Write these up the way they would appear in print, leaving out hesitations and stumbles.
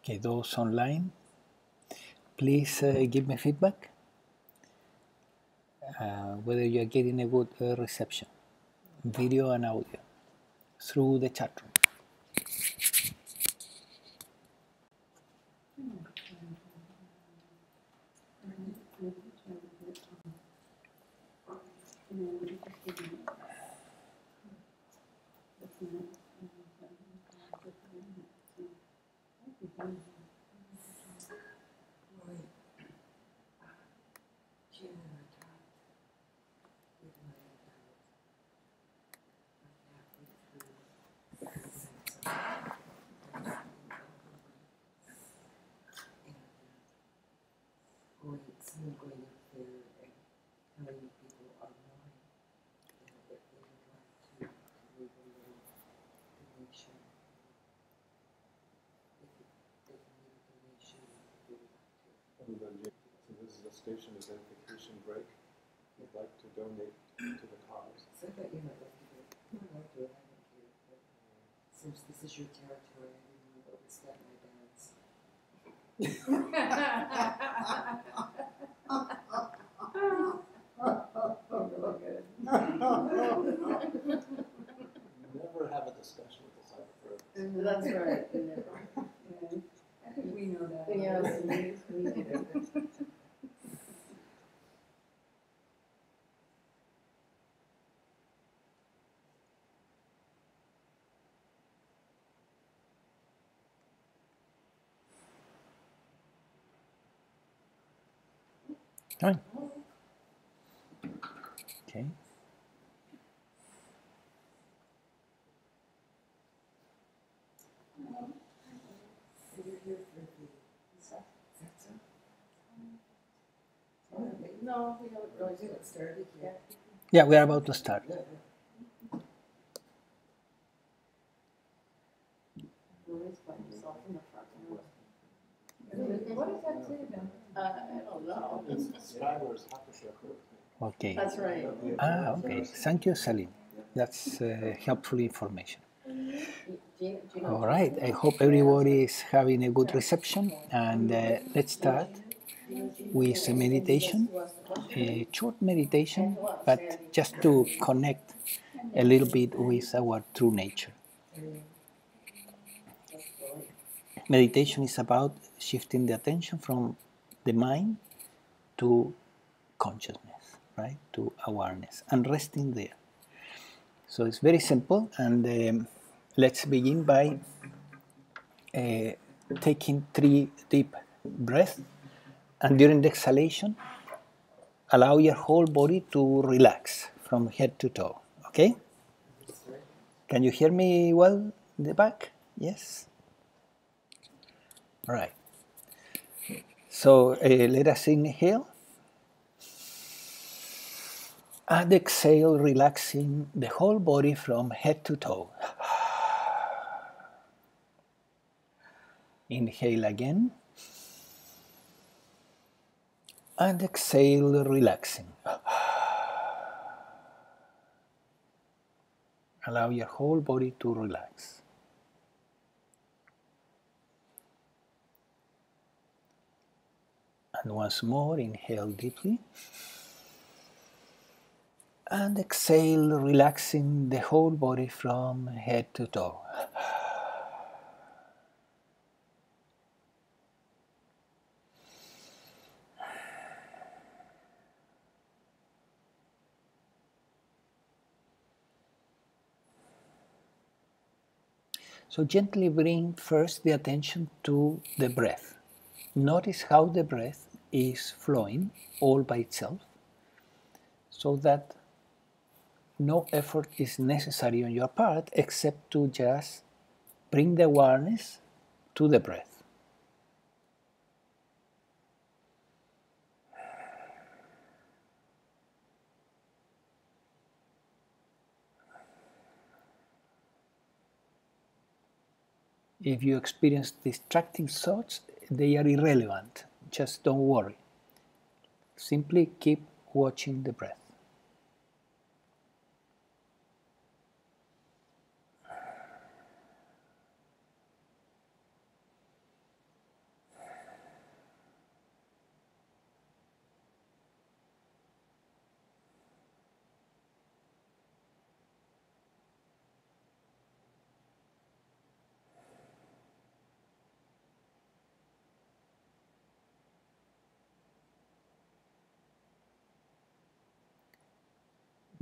Okay, those online, please give me feedback whether you are getting a good reception, video and audio, through the chat room. So this is a station identification break. I'd like to donate to the cause. So I thought you might like to do it. I might do it. I don't care. But since this is your territory, I didn't want to overstep my bounds. Never have a discussion with the psychotherapist. That's right. I think we know that. Yes, we do. Fine. Okay. No, we haven't really get it started yet. Yeah, we are about to start. Always find yourself in the front row. What does that say about? I don't know. It's Skylar's Happy. Okay. That's right. Okay. Thank you, Salim. That's helpful information. All right. I hope everybody is having a good reception, and let's start with a meditation, a short meditation, but just to connect a little bit with our true nature. Meditation is about shifting the attention from the mind to consciousness, right? To awareness, and resting there. So it's very simple, and let's begin by taking 3 deep breaths, and during the exhalation, allow your whole body to relax from head to toe, okay? Can you hear me well in the back? Yes? All right. So let us inhale and exhale, relaxing the whole body from head to toe. Inhale again and exhale, relaxing. Allow your whole body to relax. And once more, inhale deeply. And exhale, relaxing the whole body from head to toe. So gently bring first the attention to the breath. Notice how the breath is flowing all by itself, so that no effort is necessary on your part except to just bring the awareness to the breath. If you experience distracting thoughts, they are irrelevant. Just don't worry. Simply keep watching the breath.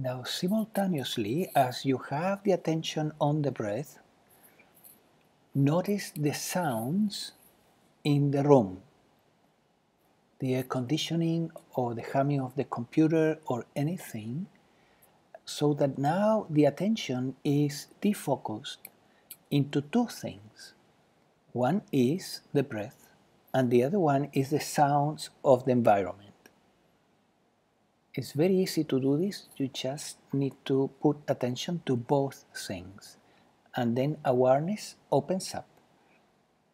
Now, simultaneously, as you have the attention on the breath, notice the sounds in the room, the air conditioning or the humming of the computer or anything, so that now the attention is defocused into two things. One is the breath, and the other one is the sounds of the environment. It's very easy to do this. You just need to put attention to both things, and then awareness opens up.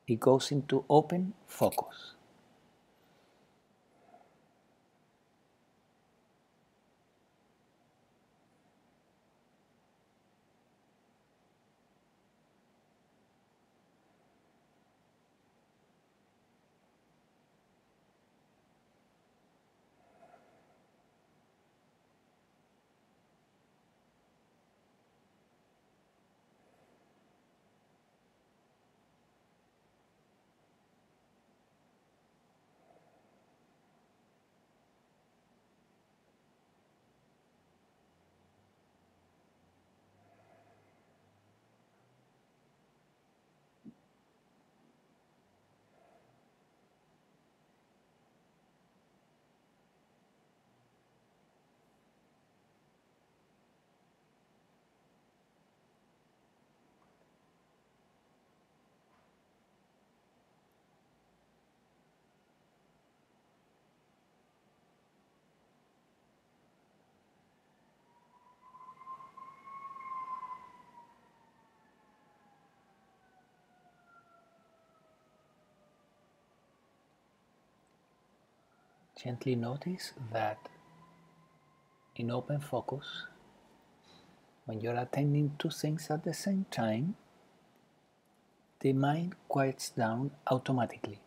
It goes into open focus. Gently notice that in open focus, when you're attending to things at the same time, the mind quiets down automatically.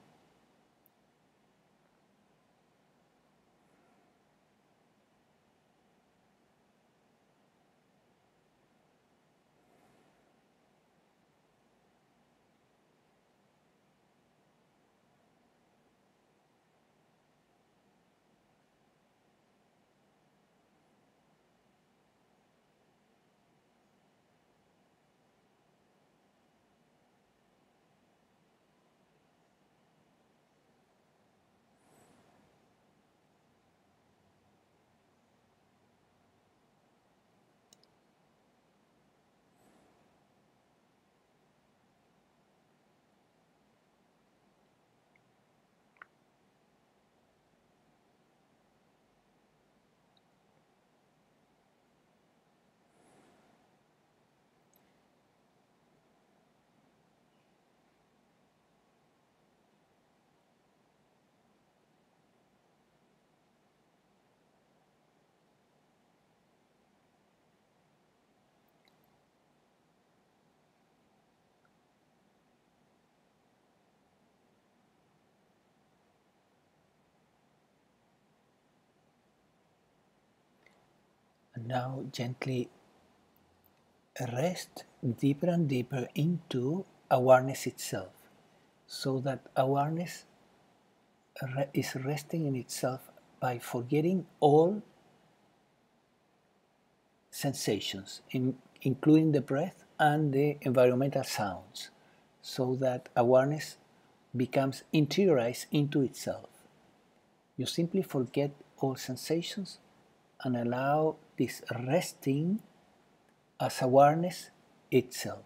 And now gently rest deeper and deeper into awareness itself, so that awareness is resting in itself by forgetting all sensations, including the breath and the environmental sounds, so that awareness becomes interiorized into itself. You simply forget all sensations and allow this resting as awareness itself.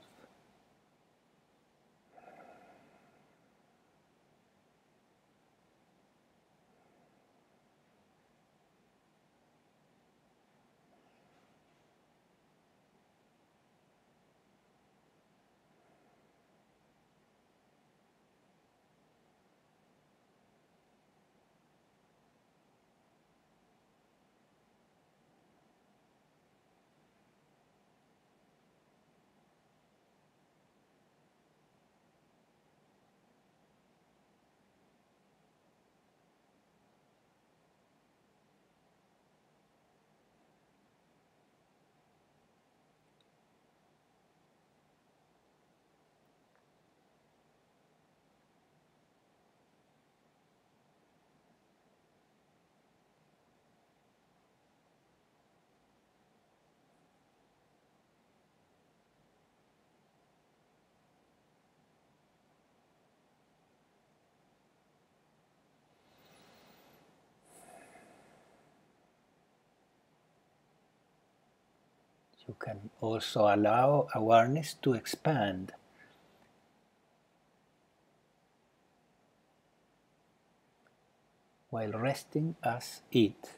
You can also allow awareness to expand. While resting as it.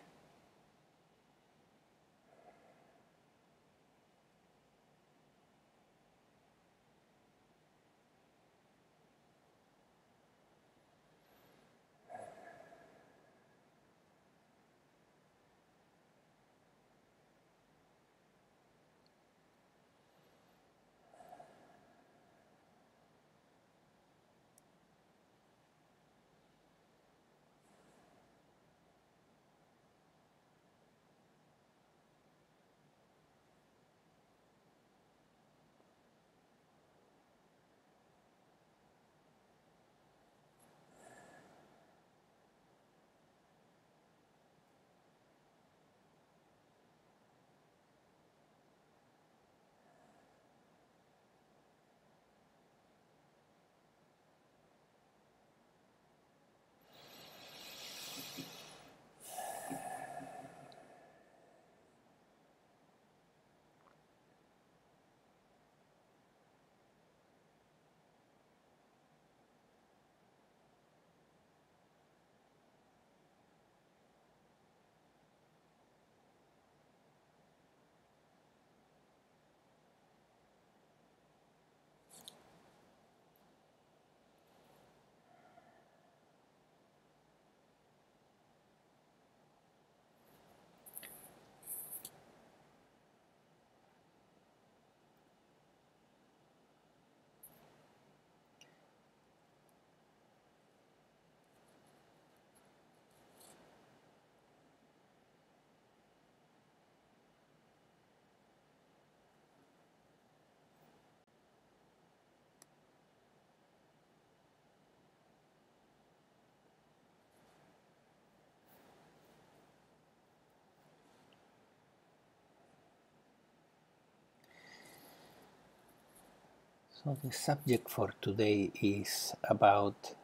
So the subject for today is about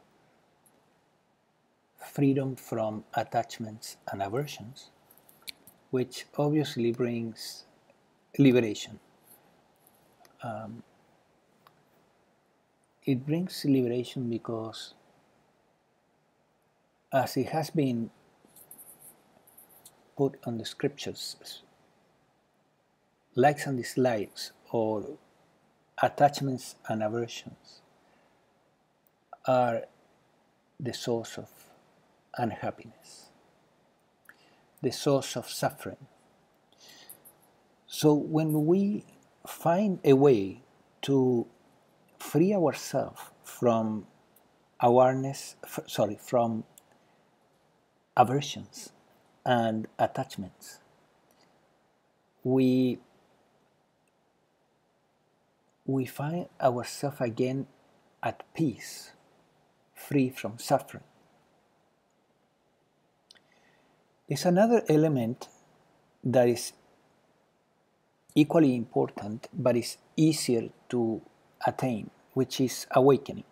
freedom from attachments and aversions, which obviously brings liberation. It brings liberation because, as it has been put on the scriptures, likes and dislikes, or attachments and aversions, are the source of unhappiness, the source of suffering. So when we find a way to free ourselves from from aversions and attachments, we find ourselves again at peace, free from suffering. There's another element that is equally important but is easier to attain, which is awakening.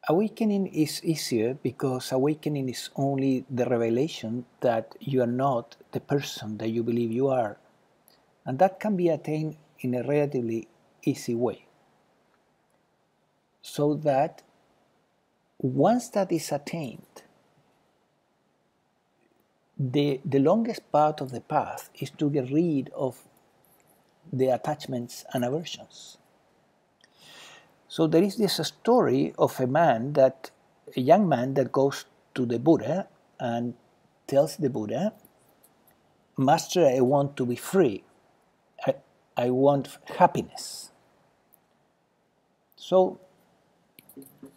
Awakening is easier because awakening is only the revelation that you are not the person that you believe you are. And that can be attained in a relatively easy way. So that once that is attained, the longest part of the path is to get rid of the attachments and aversions. So there is this story of a young man that goes to the Buddha and tells the Buddha, "Master, I want to be free. I want happiness." So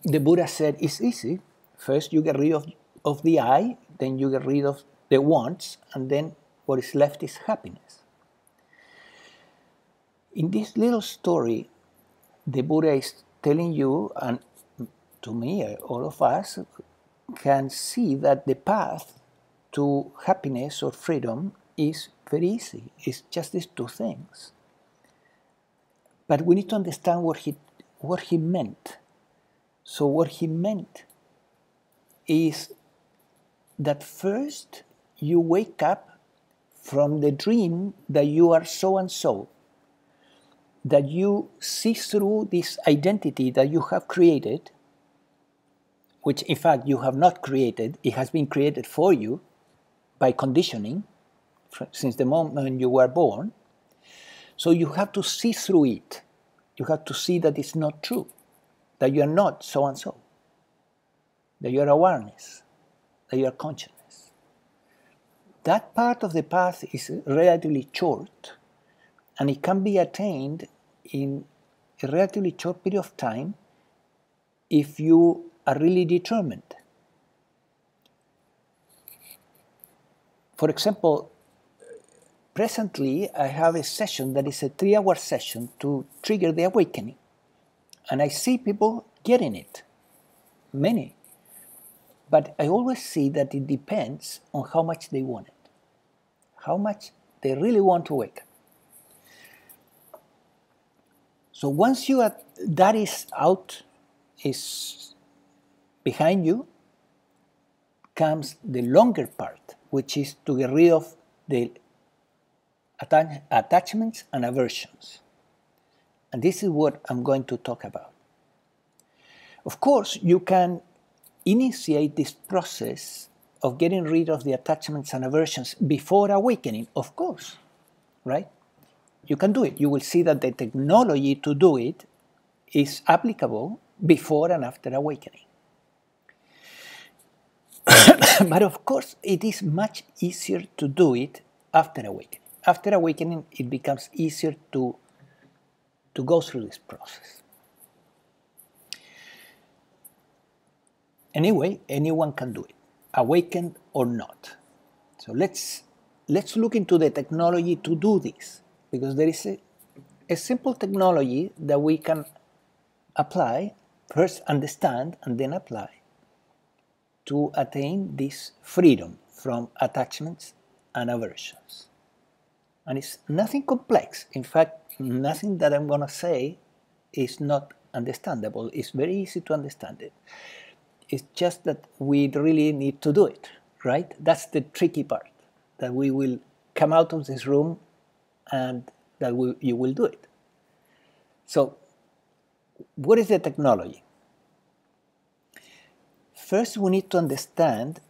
the Buddha said, "It's easy. First you get rid of the I, then you get rid of the wants, and then what is left is happiness." In this little story, the Buddha is telling you, and to me, all of us can see that the path to happiness or freedom is very easy. It's just these two things. But we need to understand what he meant. So what he meant is that first you wake up from the dream that you are so and so, that you see through this identity that you have created, which in fact you have not created, it has been created for you by conditioning since the moment you were born. So you have to see through it. You have to see that it's not true, that you are not so and so, that you are awareness, that you are consciousness. That part of the path is relatively short, and it can be attained in a relatively short period of time if you are really determined. For example, presently I have a session that is a 3-hour session to trigger the awakening, and I see people getting it, many, but I always see that it depends on how much they want it, how much they really want to awaken. So once that is out, is behind you, comes the longer part, which is to get rid of the attachments and aversions. And this is what I'm going to talk about. Of course, you can initiate this process of getting rid of the attachments and aversions before awakening, of course, right? You can do it. You will see that the technology to do it is applicable before and after awakening. But of course, it is much easier to do it after awakening. After awakening, it becomes easier to go through this process. Anyway, anyone can do it, awakened or not. So let's look into the technology to do this, because there is a simple technology that we can apply, first understand and then apply, to attain this freedom from attachments and aversions. And it's nothing complex. In fact, nothing that I'm going to say is not understandable. It's very easy to understand it. It's just that we really need to do it, right? That's the tricky part, that we will come out of this room and that you will do it. So, what is the technology? First, we need to understand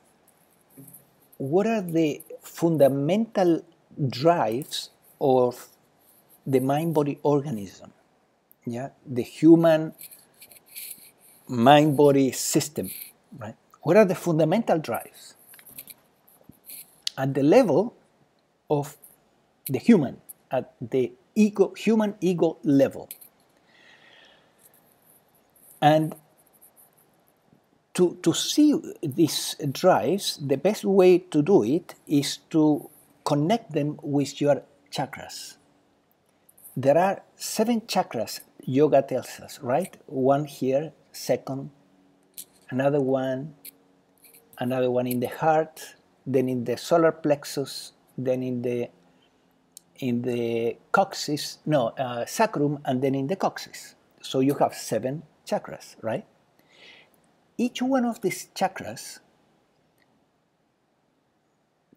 what are the fundamental drives of the mind-body organism, the human mind-body system, right? What are the fundamental drives at the level of the human, at the human ego level? And to see these drives, the best way to do it is to connect them with your chakras. There are 7 chakras, yoga tells us, right? One here, second, another one in the heart, then in the solar plexus, then in the coccyx, sacrum, and then in the coccyx. So you have 7 chakras, right? Each one of these chakras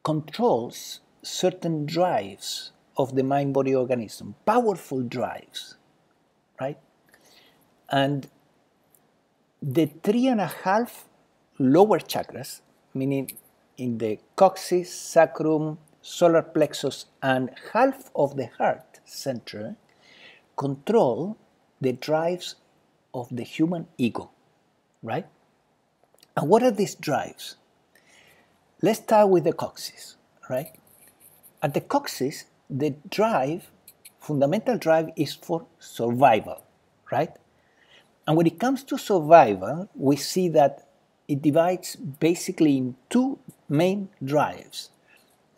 controls certain drives of the mind-body organism, powerful drives, right? And the 3.5 lower chakras, meaning in the coccyx, sacrum, solar plexus, and half of the heart center, control the drives of the human ego, right? And what are these drives? Let's start with the coccyx, right? At the coccyx, the drive, fundamental drive, is for survival, right? And when it comes to survival, we see that it divides basically in 2 main drives.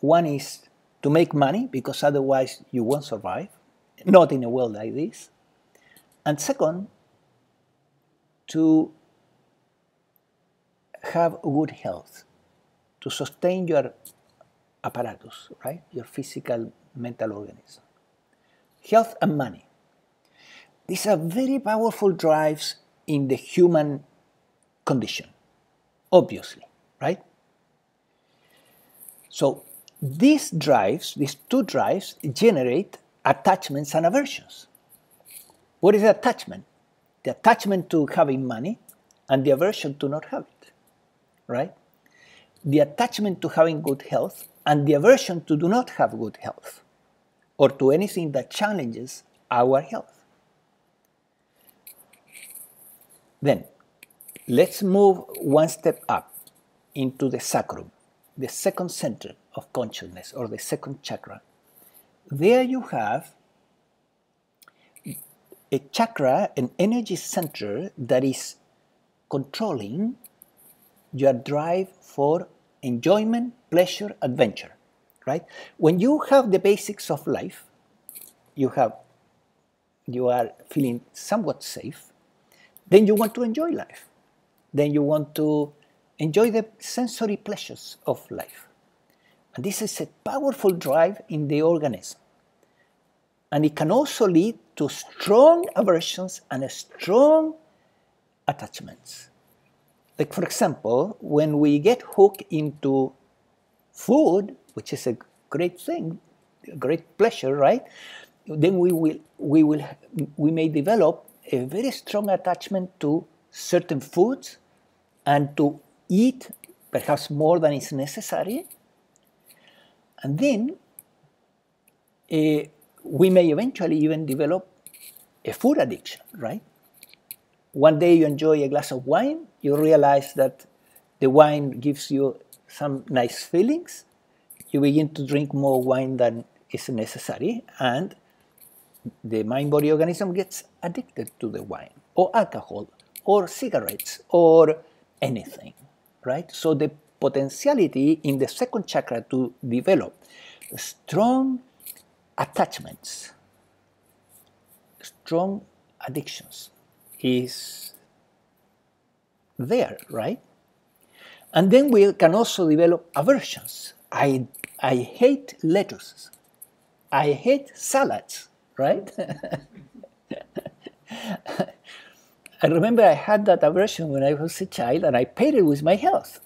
One is to make money, because otherwise you won't survive, not in a world like this. And second, to have good health, to sustain your apparatus, right? Your physical, mental organism. Health and money. These are very powerful drives in the human condition, obviously, right? So these drives, these two drives, generate attachments and aversions. What is attachment? The attachment to having money and the aversion to not have it, right? The attachment to having good health and the aversion to do not have good health or to anything that challenges our health. Then, let's move one step up into the sacrum, the second center of consciousness or the second chakra. There you have a chakra, an energy center that is controlling your drive for enjoyment, pleasure, adventure, right? When you have the basics of life, you are feeling somewhat safe, then you want to enjoy life. Then you want to enjoy the sensory pleasures of life. And this is a powerful drive in the organism. And it can also lead to strong aversions and strong attachments. Like, for example, when we get hooked into food, which is a great thing, a great pleasure, right? Then we may develop a very strong attachment to certain foods and to eat perhaps more than is necessary. And then we may eventually even develop a food addiction, right? One day you enjoy a glass of wine, you realize that the wine gives you some nice feelings, you begin to drink more wine than is necessary, and the mind-body organism gets addicted to the wine, or alcohol, or cigarettes, or anything, right? So the potentiality in the second chakra to develop strong attachments, strong addictions is there, right? And then we can also develop aversions. I hate lettuce. I hate salads, right? I remember I had that aversion when I was a child, and I paid it with my health.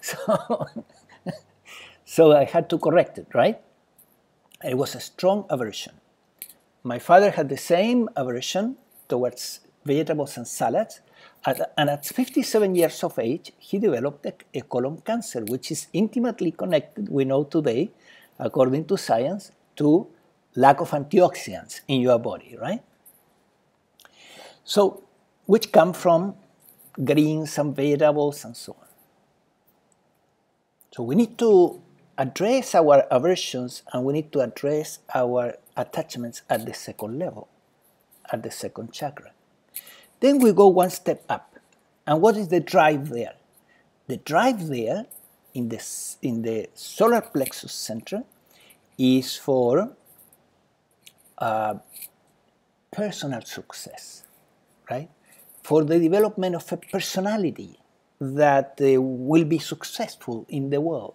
So I had to correct it, right? It was a strong aversion. My father had the same aversion towards vegetables and salads, and at 57 years of age, he developed a colon cancer, which is intimately connected, we know today, according to science, to lack of antioxidants in your body, right? So, which come from greens and vegetables and so on. So we need to address our aversions and we need to address our attachments at the second level, at the second chakra. Then we go one step up. And what is the drive there? The drive there in the solar plexus center is for personal success, right? For the development of a personality that will be successful in the world.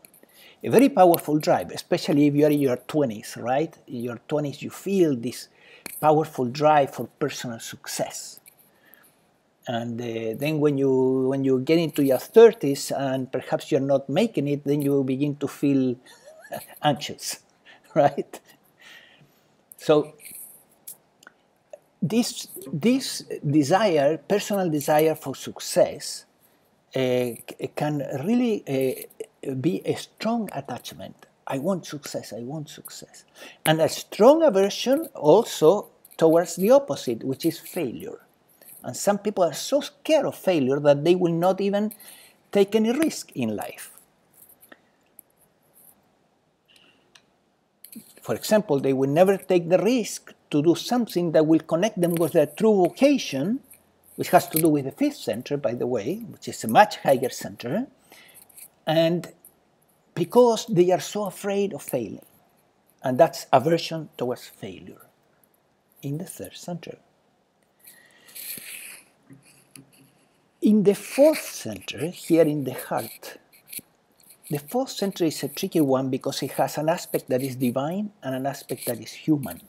A very powerful drive, especially if you are in your 20s, right? In your 20s, you feel this powerful drive for personal success. And then when you get into your 30s and perhaps you're not making it, then you begin to feel anxious, right? So this desire, personal desire for success, can really be a strong attachment. I want success, I want success. And a strong aversion also towards the opposite, which is failure. And some people are so scared of failure that they will not even take any risk in life. For example, they will never take the risk to do something that will connect them with their true vocation, which has to do with the fifth center, by the way, which is a much higher center, and because they are so afraid of failing. And that's aversion towards failure in the third center. In the fourth center, here in the heart, the fourth center is a tricky one because it has an aspect that is divine and an aspect that is human.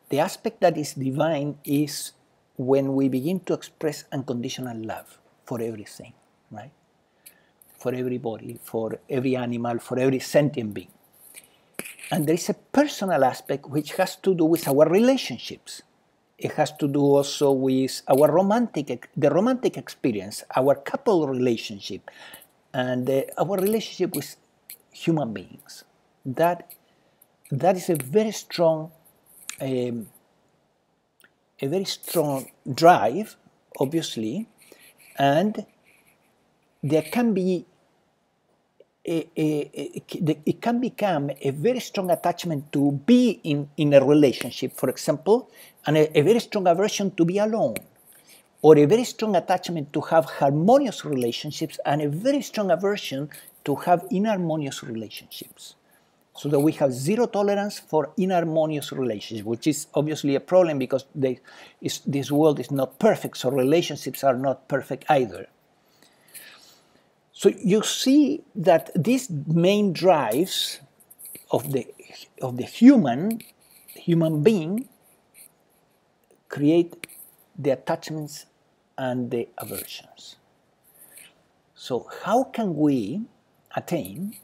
The aspect that is divine is when we begin to express unconditional love for everything, right? For everybody, for every animal, for every sentient being. And there is a personal aspect which has to do with our relationships. It has to do also with our the romantic experience, our couple relationship, and our relationship with human beings. That is a very strong drive, obviously, and there can be it can become a very strong attachment to be in a relationship, for example, and a very strong aversion to be alone, or a very strong attachment to have harmonious relationships and a very strong aversion to have inharmonious relationships. So that we have zero tolerance for inharmonious relationships, which is obviously a problem because this world is not perfect, so relationships are not perfect either. So you see that these main drives of the human being create the attachments and the aversions. So how can we attain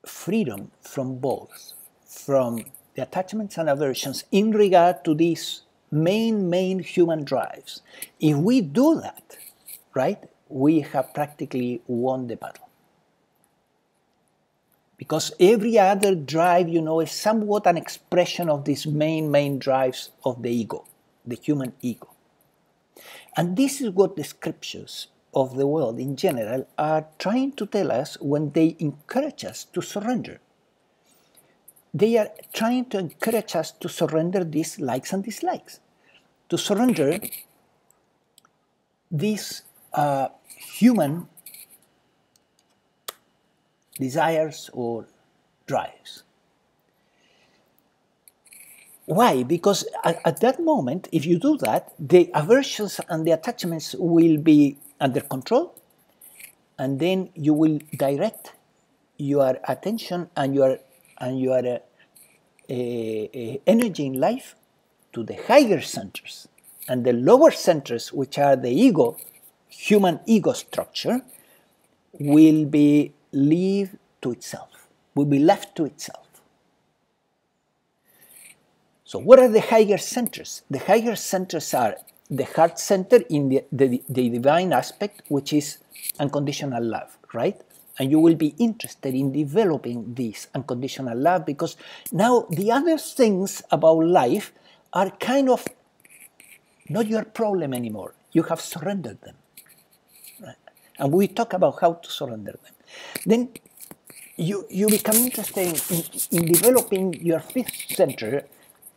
freedom from both, from the attachments and aversions in regard to these main human drives? If we do that, right, we have practically won the battle. Because every other drive, is somewhat an expression of these main drives of the ego, the human ego. And this is what the scriptures of the world in general are trying to tell us when they encourage us to surrender. They are trying to encourage us to surrender these likes and dislikes, to surrender these human desires or drives. Why? Because at that moment, if you do that, the aversions and the attachments will be under control, and then you will direct your attention and your energy in life to the higher centers, and the lower centers, which are the ego, human ego structure, will be left to itself. So what are the higher centers? The higher centers are the heart center in the divine aspect, which is unconditional love, right? And you will be interested in developing this unconditional love because now the other things about life are kind of not your problem anymore. You have surrendered them. Right? And we talk about how to surrender them. Then you become interested in developing your fifth center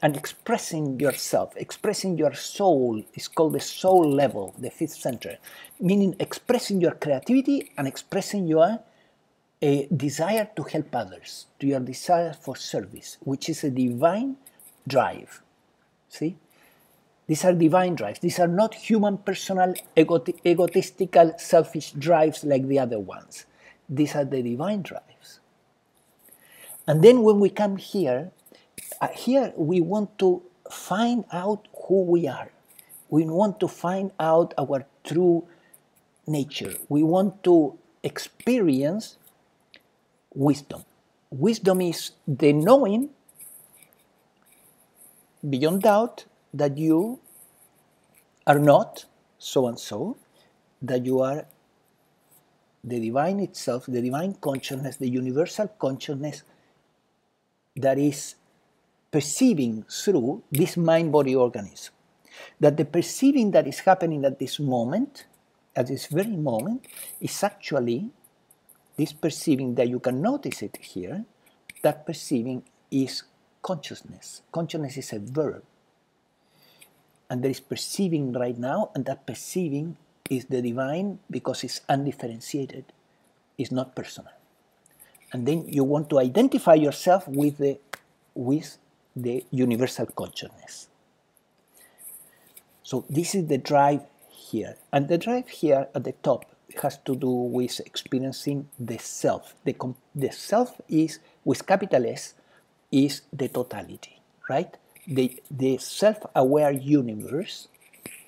and expressing yourself, expressing your soul. Is called the soul level, the fifth center, meaning expressing your creativity and expressing your desire to help others, to your desire for service, which is a divine drive. See? These are divine drives. These are not human, personal, egotistical, selfish drives like the other ones. These are the divine drives. And then when we come here, here we want to find out who we are. We want to find out our true nature. We want to experience wisdom. Wisdom is the knowing beyond doubt that you are not so-and-so, that you are the divine itself, the divine consciousness, the universal consciousness that is perceiving through this mind-body organism. That the perceiving that is happening at this moment, at this very moment, is actually this perceiving that you can notice it here. That perceiving is consciousness. Consciousness is a verb. And there is perceiving right now, and that perceiving is the divine because it's undifferentiated. It's not personal. And then you want to identify yourself with the universal consciousness. So this is the drive here. And the drive here at the top has to do with experiencing the self. The self is, with capital S, is the totality, right? The self-aware universe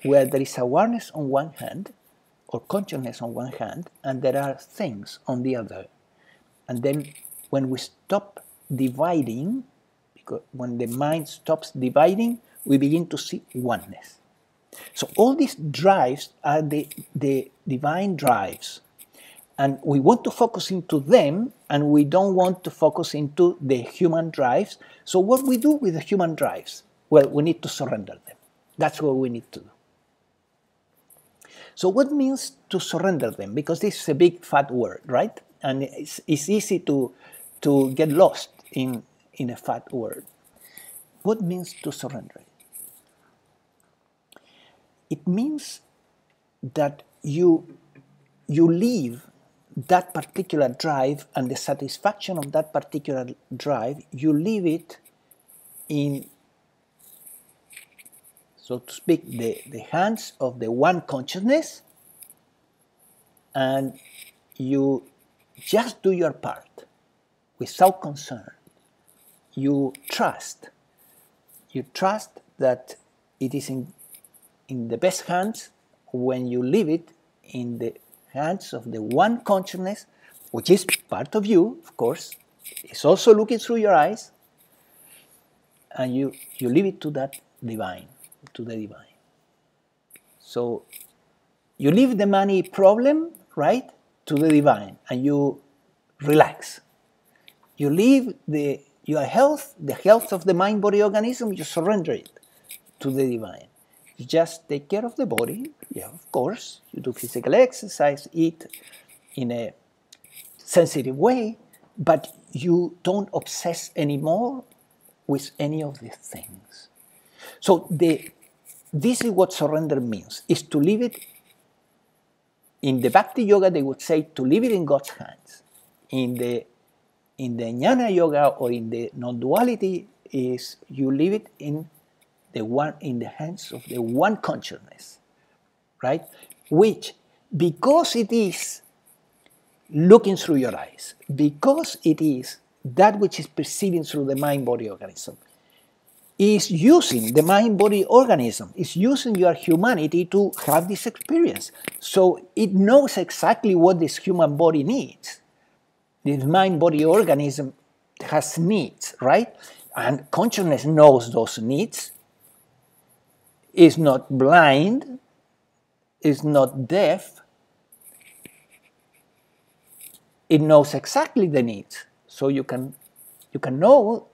where there is awareness on one hand or consciousness on one hand, and there are things on the other. And then when we stop dividing, because when the mind stops dividing, we begin to see oneness. So all these drives are the divine drives. And we want to focus into them, and we don't want to focus into the human drives. So what we do with the human drives? Well, we need to surrender them. That's what we need to do. So what means to surrender them? Because this is a big fat word, right? And it's easy to get lost in a fat word. What means to surrender? It means that you leave that particular drive and the satisfaction of that particular drive, you leave it in, so to speak, the hands of the one consciousness, and you just do your part without concern. You trust that it is in the best hands when you leave it in the hands of the one consciousness, which is part of you, of course. It's also looking through your eyes, and you leave it to that divine, to the divine. So you leave the money problem, right, to the divine, and you relax. You leave your health, the health of the mind, body, organism, you surrender it to the divine. You just take care of the body, yeah, of course. You do physical exercise, eat in a sensitive way, but you don't obsess anymore with any of these things. So this is what surrender means, is to leave it, in the Bhakti Yoga they would say to leave it in God's hands. In the Jnana Yoga or in the Non-Duality is you leave it in the hands of the one consciousness, right? Which, because it is looking through your eyes, because it is that which is perceiving through the mind-body organism, is using the mind-body organism, is using your humanity to have this experience. So it knows exactly what this human body needs. This mind-body organism has needs, right? And consciousness knows those needs, is not blind, is not deaf. It knows exactly the needs. So you can know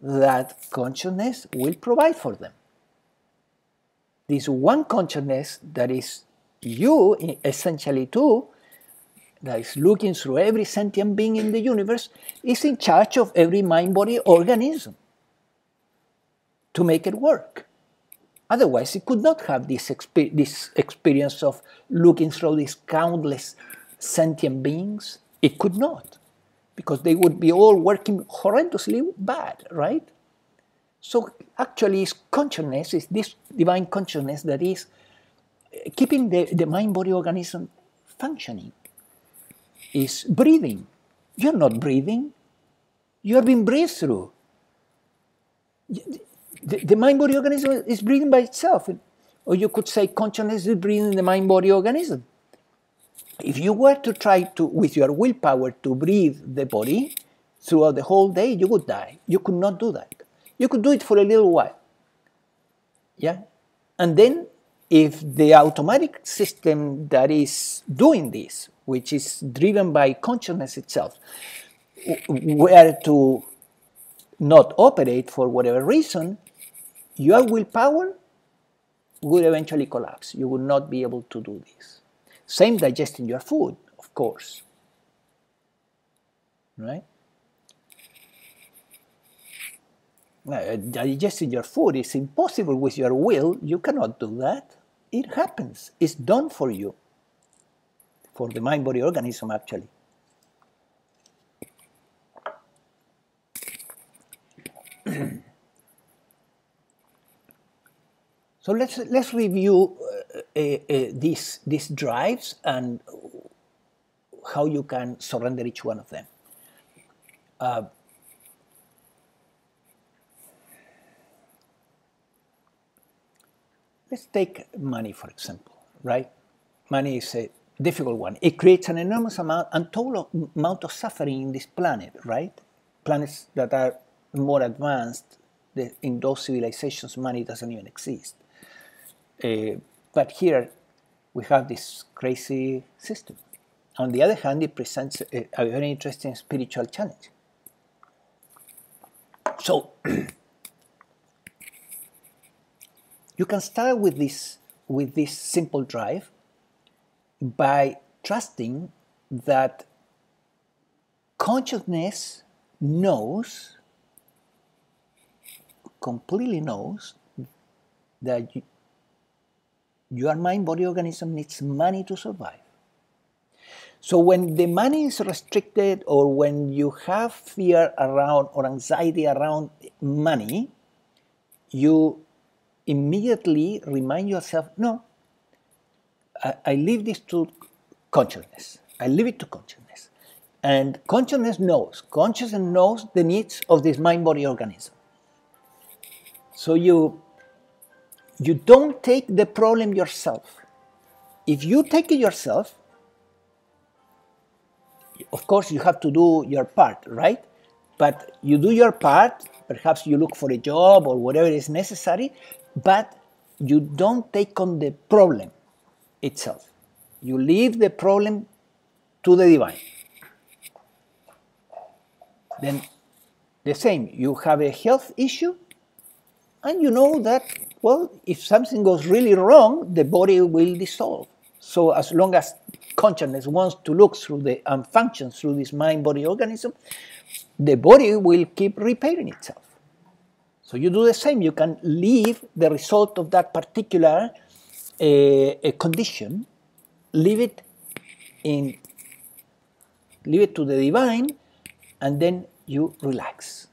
that consciousness will provide for them. This one consciousness that is you, essentially too, that is looking through every sentient being in the universe, is in charge of every mind-body organism to make it work. Otherwise, it could not have this experience of looking through these countless sentient beings. It could not, because they would be all working horrendously bad, right? So actually, it's consciousness, is this divine consciousness that is keeping the mind-body organism functioning. Is breathing. You're not breathing. You're being breathed through. The mind-body organism is breathing by itself. Or you could say consciousness is breathing the mind-body organism. If you were to try to, with your willpower, to breathe the body throughout the whole day, you would die. You could not do that. You could do it for a little while. Yeah? And then, if the automatic system that is doing this, which is driven by consciousness itself, were to not operate for whatever reason, your willpower would eventually collapse. You would not be able to do this. Same digesting your food, of course. Right? Digesting your food is impossible with your will. You cannot do that. It happens. It's done for you. For the mind-body organism, actually. So let's review these drives and how you can surrender each one of them. Let's take money, for example, right? Money is difficult one. It creates an enormous untold amount of suffering in this planet, right? Planets that are more advanced, in those civilizations, money doesn't even exist. But here, we have this crazy system. On the other hand, it presents a very interesting spiritual challenge. So, you can start with this simple drive by trusting that consciousness knows, completely knows, that your mind-body organism needs money to survive. So when the money is restricted, or when you have fear around or anxiety around money, you immediately remind yourself, no, I leave this to consciousness. I leave it to consciousness. And consciousness knows the needs of this mind-body organism. So you don't take the problem yourself. If you take it yourself, of course you have to do your part, right? But you do your part, perhaps you look for a job or whatever is necessary, but you don't take on the problem itself. You leave the problem to the divine. Then the same, you have a health issue, and you know that, well, if something goes really wrong, the body will dissolve. So as long as consciousness wants to look through and function through this mind-body organism, the body will keep repairing itself. So you do the same. You can leave the result of that particular condition, leave it to the divine, and then you relax.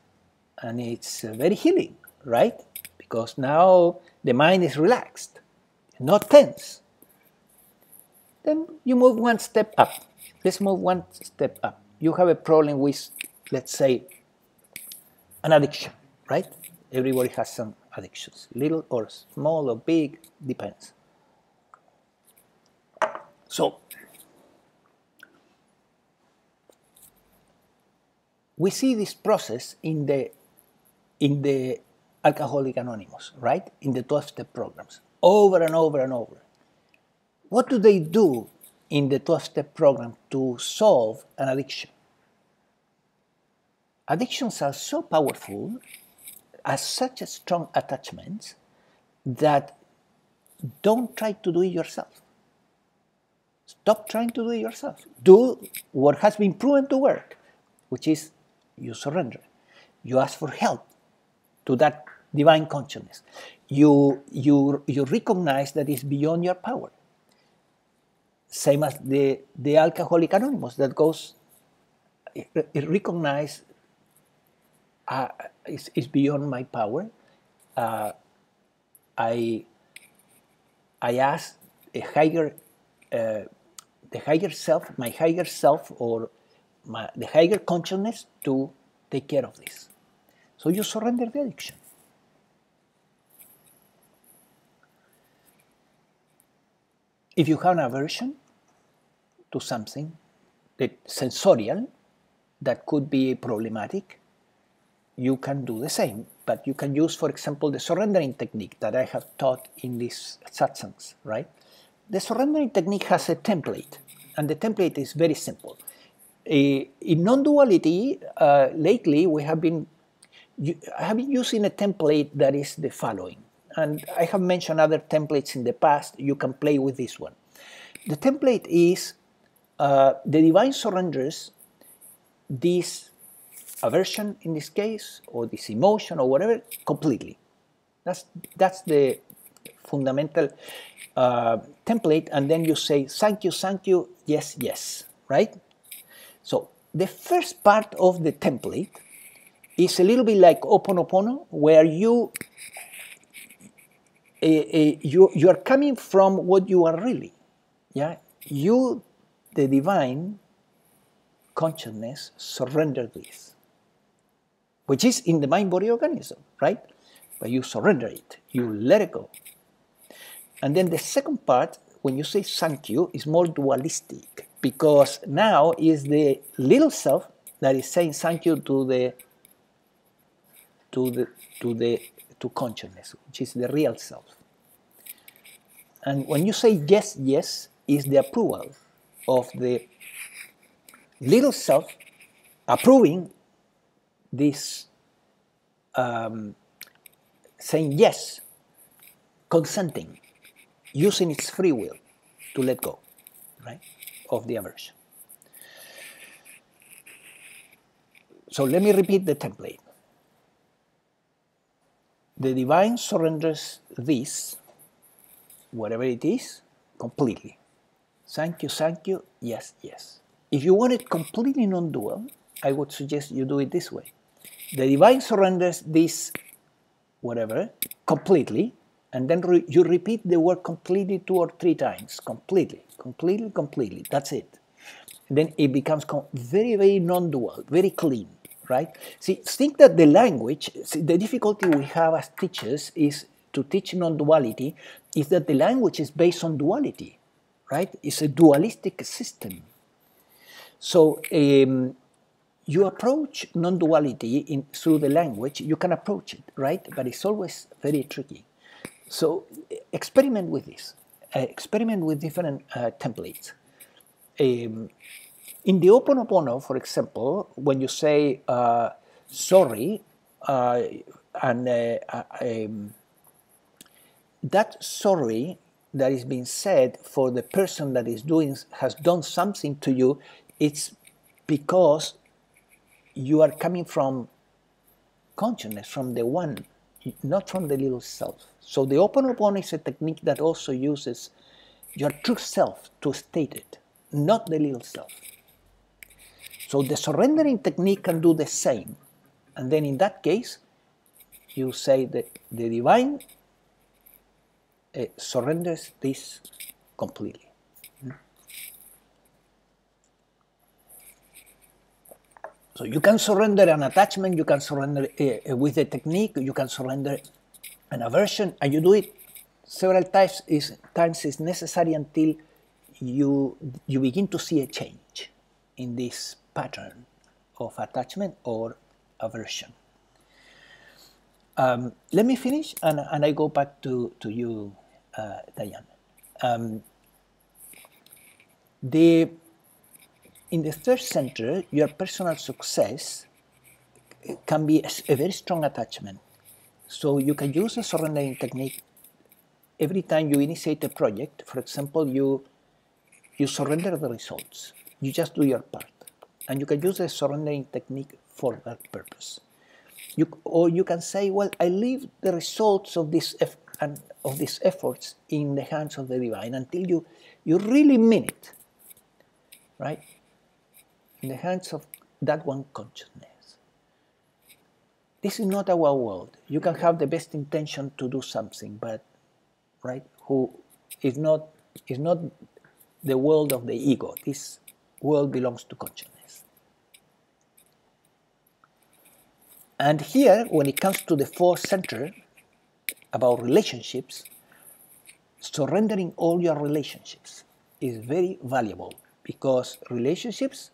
And it's very healing, right? Because now the mind is relaxed, not tense. Then you move one step up. Let's move one step up. You have a problem with, let's say, an addiction, right? Everybody has some addictions, little or small or big, depends. So, we see this process in the Alcoholics Anonymous, right? In the 12-step programs, over and over and over. What do they do in the 12-step program to solve an addiction? Addictions are so powerful, are such a strong attachments, that don't try to do it yourself. Stop trying to do it yourself. Do what has been proven to work, which is you surrender. You ask for help to that divine consciousness. You recognize that it's beyond your power. Same as the Alcoholics Anonymous that goes, it recognizes it's beyond my power. I ask a higher, the higher self, my higher self, or the higher consciousness to take care of this. So you surrender the addiction. If you have an aversion to something sensorial that could be problematic, you can do the same, but you can use, for example, the surrendering technique that I have taught in these satsangs, right? The surrendering technique has a template, and the template is very simple. In non-duality, lately I have been using a template that is the following, and I have mentioned other templates in the past. You can play with this one. The template is the divine surrenders this aversion in this case, or this emotion, or whatever, completely. That's the fundamental template, and then you say thank you, yes, yes, right? So the first part of the template is a little bit like Ho'oponopono, where you are coming from what you are really. Yeah, you, the divine consciousness, surrender this, which is in the mind-body organism, right? But you surrender it, you let it go. And then the second part, when you say thank you, is more dualistic, because now is the little self that is saying thank you to consciousness, which is the real self. And when you say yes, yes, is the approval of the little self approving this, saying yes, consenting, using its free will to let go, right, of the aversion. So let me repeat the template. The divine surrenders this, whatever it is, completely. Thank you, yes, yes. If you want it completely non-dual, I would suggest you do it this way. The divine surrenders this, whatever, completely, and then you repeat the word completely 2 or 3 times. Completely, completely, completely. That's it. And then it becomes very, very non-dual, very clean, right? See, think that the language, the difficulty we have as teachers is to teach non-duality, is that the language is based on duality, right? It's a dualistic system. So you approach non-duality through the language, you can approach it, right? But it's always very tricky. So experiment with this. Experiment with different templates. In the Ho'oponopono, for example, when you say sorry, that sorry that is being said for the person that has done something to you, it's because you are coming from consciousness, from the one, not from the little self. So the Ho'oponopono is a technique that also uses your true self to state it, not the little self. So the surrendering technique can do the same. And then in that case, you say that the divine surrenders this completely. So you can surrender an attachment, you can surrender with the technique, you can surrender an aversion, and you do it several times is necessary until you begin to see a change in this pattern of attachment or aversion. Let me finish, and I go back to you, Diane. In the third center, your personal success can be a very strong attachment. So you can use a surrendering technique every time you initiate a project. For example, you surrender the results. You just do your part. And you can use a surrendering technique for that purpose. Or you can say, well, I leave the results of these efforts in the hands of the divine until you really mean it, right? In the hands of that one consciousness. This is not our world. You can have the best intention to do something, but right, who is not the world of the ego. This world belongs to consciousness. And here, when it comes to the fourth center about relationships, surrendering all your relationships is very valuable, because relationships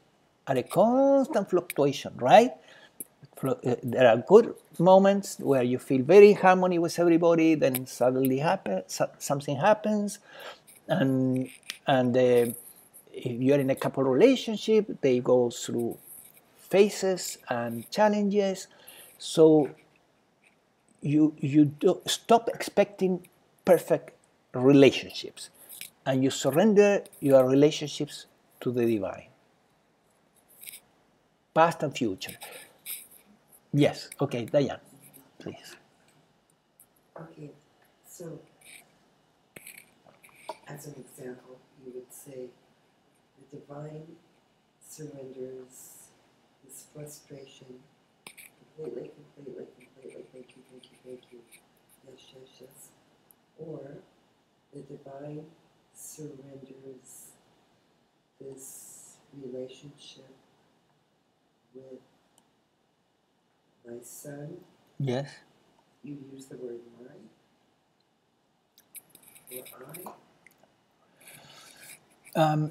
are a constant fluctuation, right? There are good moments where you feel very harmony with everybody, then suddenly something happens, and if you're in a couple relationship, they go through phases and challenges. So you stop expecting perfect relationships, and you surrender your relationships to the divine, past and future. Yes, okay, Diane, please. Okay, so as an example, you would say the divine surrenders this frustration completely, thank you, yes, or the divine surrenders this relationship with my son. Yes. You use the word my or I. I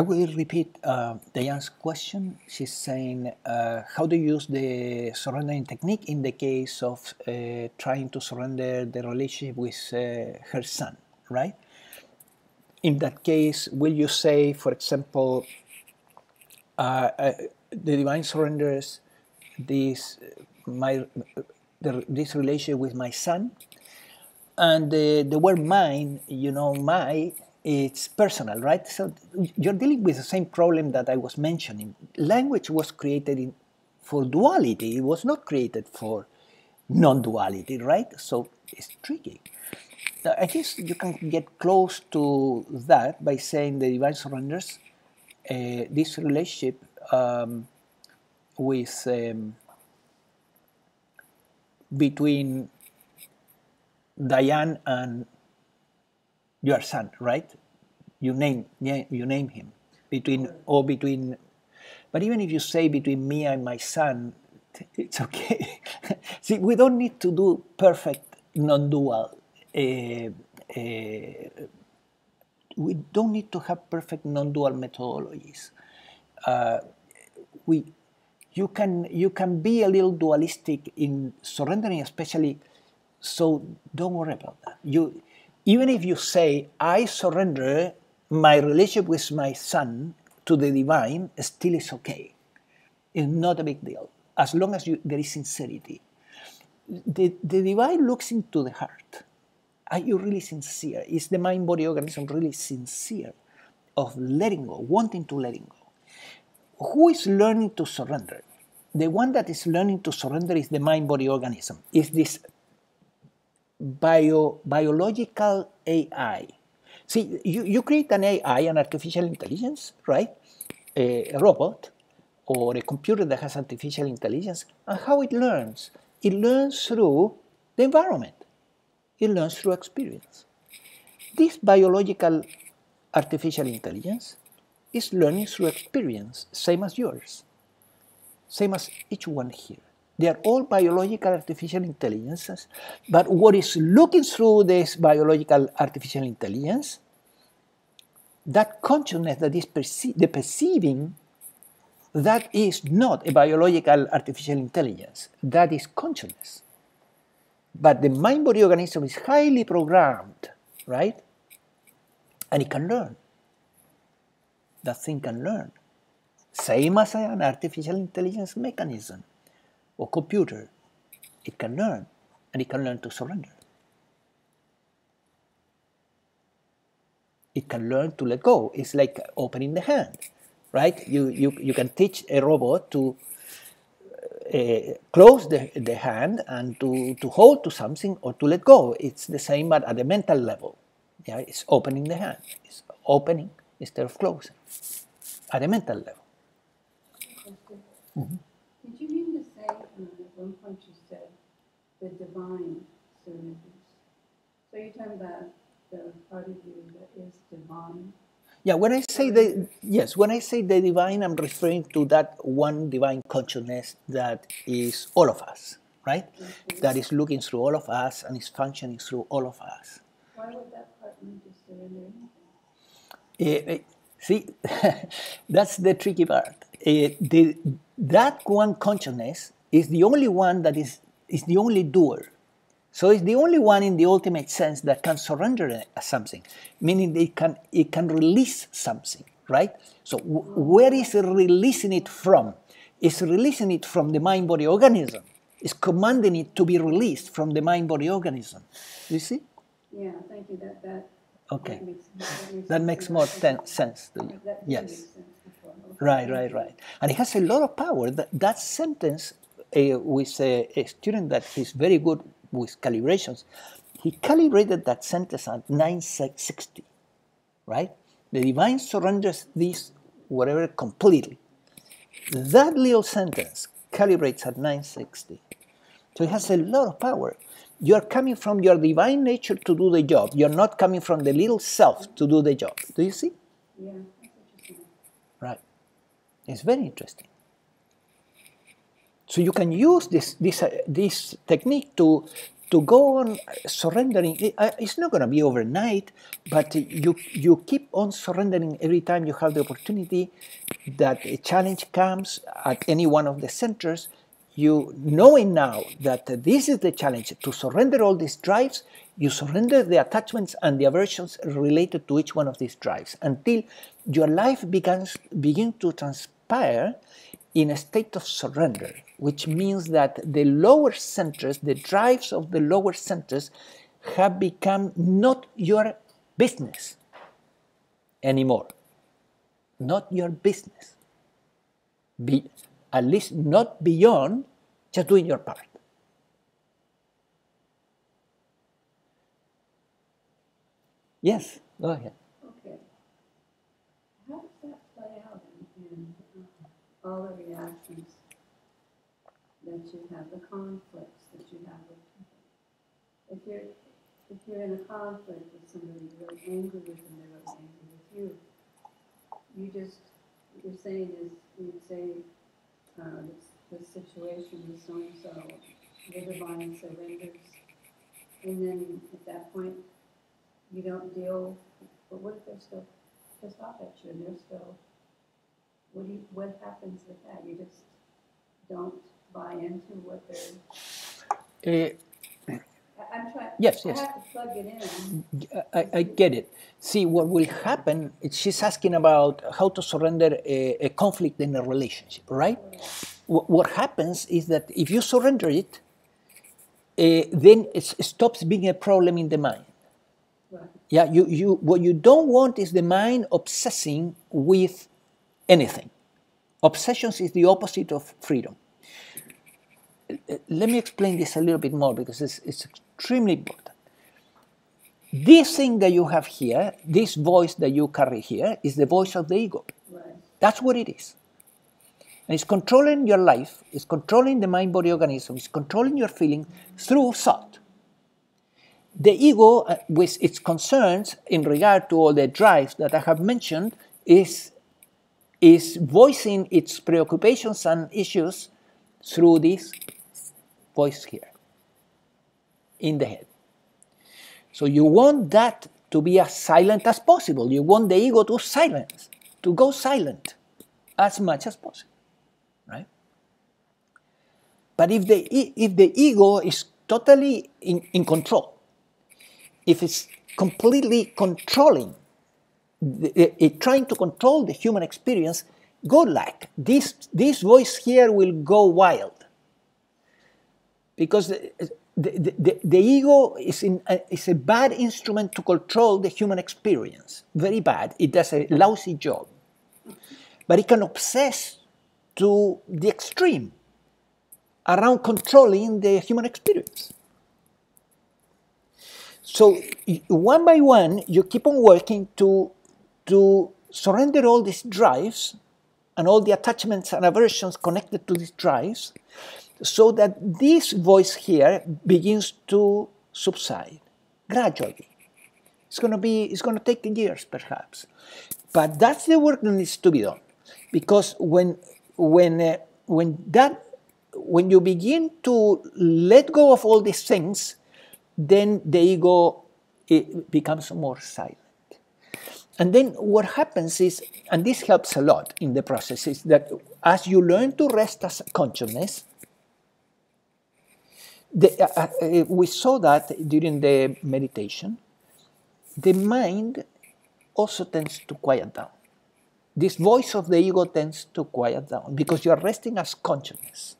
will repeat Diane's question. She's saying, how do you use the surrendering technique in the case of trying to surrender the relationship with her son, right? In that case, will you say, for example, the divine surrenders this this relationship with my son, and the word mine, you know, my, it's personal, right? So you're dealing with the same problem that I was mentioning. Language was created for duality. It was not created for non-duality, right? So it's tricky. I guess you can get close to that by saying the divine surrenders, this relationship with between Diane and your son, right? You name him between. But even if you say between me and my son, it's okay. See, we don't need to do perfect non-dual. We don't need to have perfect non-dual methodologies. You can be a little dualistic in surrendering, especially. So don't worry about that. Even if you say I surrender my relationship with my son to the divine, still is okay. It's not a big deal as long as there is sincerity. The divine looks into the heart. Are you really sincere? Is the mind-body organism really sincere of letting go, wanting to let go? Who is learning to surrender? The one that is learning to surrender is the mind-body organism. Is this biological AI? See, you create an AI, an artificial intelligence, right? A robot or a computer that has artificial intelligence, and how it learns? It learns through the environment. It learns through experience. This biological artificial intelligence is learning through experience, same as yours, same as each one here. They are all biological artificial intelligences, but what is looking through this biological artificial intelligence, that consciousness that is the perceiving, that is not a biological artificial intelligence, that is consciousness. But the mind-body organism is highly programmed, right? And it can learn. That thing can learn. Same as an artificial intelligence mechanism or computer. It can learn, and it can learn to surrender. It can learn to let go. It's like opening the hand, right? You can teach a robot to close the hand and to hold to something or to let go. It's the same, but at the mental level. Yeah, it's opening the hand. It's opening instead of closing at a mental level. Mm-hmm. Did you mean to say at one point you said the divine surrenders? So you're talking about the part of you that is divine? Yeah, when I say when I say the divine, I'm referring to that one divine consciousness that is all of us, right? Mm-hmm. That is looking through all of us and is functioning through all of us. Why would that part need to surrender anything? See, that's the tricky part. That one consciousness is the only one that is the only doer. So it's the only one in the ultimate sense that can surrender something, meaning it can release something, right? So where is it releasing it from? It's releasing it from the mind-body organism. It's commanding it to be released from the mind-body organism. You see? Yeah, thank you. Okay. That makes more sense to you. Yes. Right. And it has a lot of power. That sentence with a student that is very good with calibrations, he calibrated that sentence at 960, right? The divine surrenders this, whatever, completely. That little sentence calibrates at 960. So it has a lot of power. You are coming from your divine nature to do the job. You're not coming from the little self to do the job. Do you see? Yeah, that's interesting. Right. It's very interesting. So you can use this technique to to go on surrendering, it's not going to be overnight, but you keep on surrendering every time you have the opportunity that a challenge comes at any one of the centers. You knowing now that this is the challenge, to surrender all these drives, you surrender the attachments and the aversions related to each one of these drives until your life begins to transpire in a state of surrender, which means that the lower centers, the drives of the lower centers, have become not your business anymore. Not your business. At least not beyond just doing your part. Yes, go ahead. Okay. How does that play out in all the reactions that you have, the conflicts that you have with people? If you're in a conflict with somebody, you're really angry with them, they're really angry with you. You're saying is, you'd say, this situation is so and so, the divine surrenders, and then at that point you don't deal. But what if they're still pissed off at you and they're still? What happens with that? You just don't buy into what they're. I'm trying. Yes. I have to plug it in. I get it. See, what will happen, she's asking about how to surrender a conflict in a relationship, right? What happens is that if you surrender it, then it stops being a problem in the mind. Right. Yeah, what you don't want is the mind obsessing with anything. Obsessions is the opposite of freedom. Let me explain this a little bit more because it's extremely important. This thing that you have here, this voice that you carry here, is the voice of the ego. Right. That's what it is. And it's controlling your life, it's controlling the mind-body organism, it's controlling your feeling through thought. The ego, with its concerns in regard to all the drives that I have mentioned, is voicing its preoccupations and issues through this voice here in the head. So you want that to be as silent as possible. You want the ego to silence, to go silent as much as possible, right? But if the ego is totally in control, if it's completely controlling, trying to control the human experience, good luck. This voice here will go wild. Because the ego is a bad instrument to control the human experience. Very bad. It does a lousy job. But it can obsess to the extreme around controlling the human experience. So one by one, you keep on working to surrender all these drives and all the attachments and aversions connected to these drives, so that this voice here begins to subside gradually. It's going to take years, perhaps, but that's the work that needs to be done. Because when you begin to let go of all these things, then the ego becomes more silent. And then what happens is, and this helps a lot in the process, is that as you learn to rest as consciousness, we saw that during the meditation, the mind also tends to quiet down. This voice of the ego tends to quiet down because you're resting as consciousness.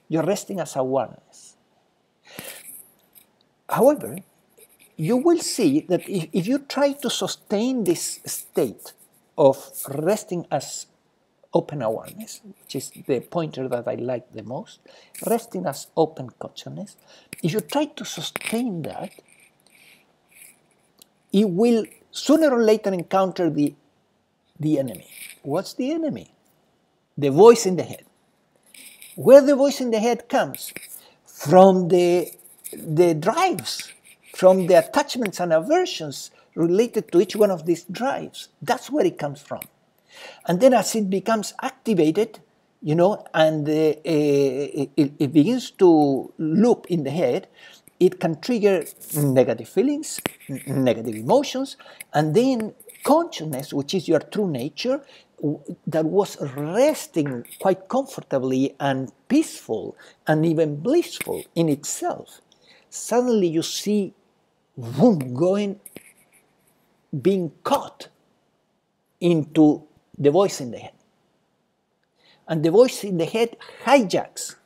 You're resting as awareness. However, you will see that if you try to sustain this state of resting as open awareness, which is the pointer that I like the most, resting as open consciousness, if you try to sustain that, it will sooner or later encounter the enemy. What's the enemy? The voice in the head. Where the voice in the head comes? From the drives, from the attachments and aversions related to each one of these drives. That's where it comes from. And then as it becomes activated, and it begins to loop in the head, it can trigger negative feelings, negative emotions, and then consciousness, which is your true nature, that was resting quite comfortably and peaceful and even blissful in itself. Suddenly you see, boom, being caught into the voice in the head. And the voice in the head hijacks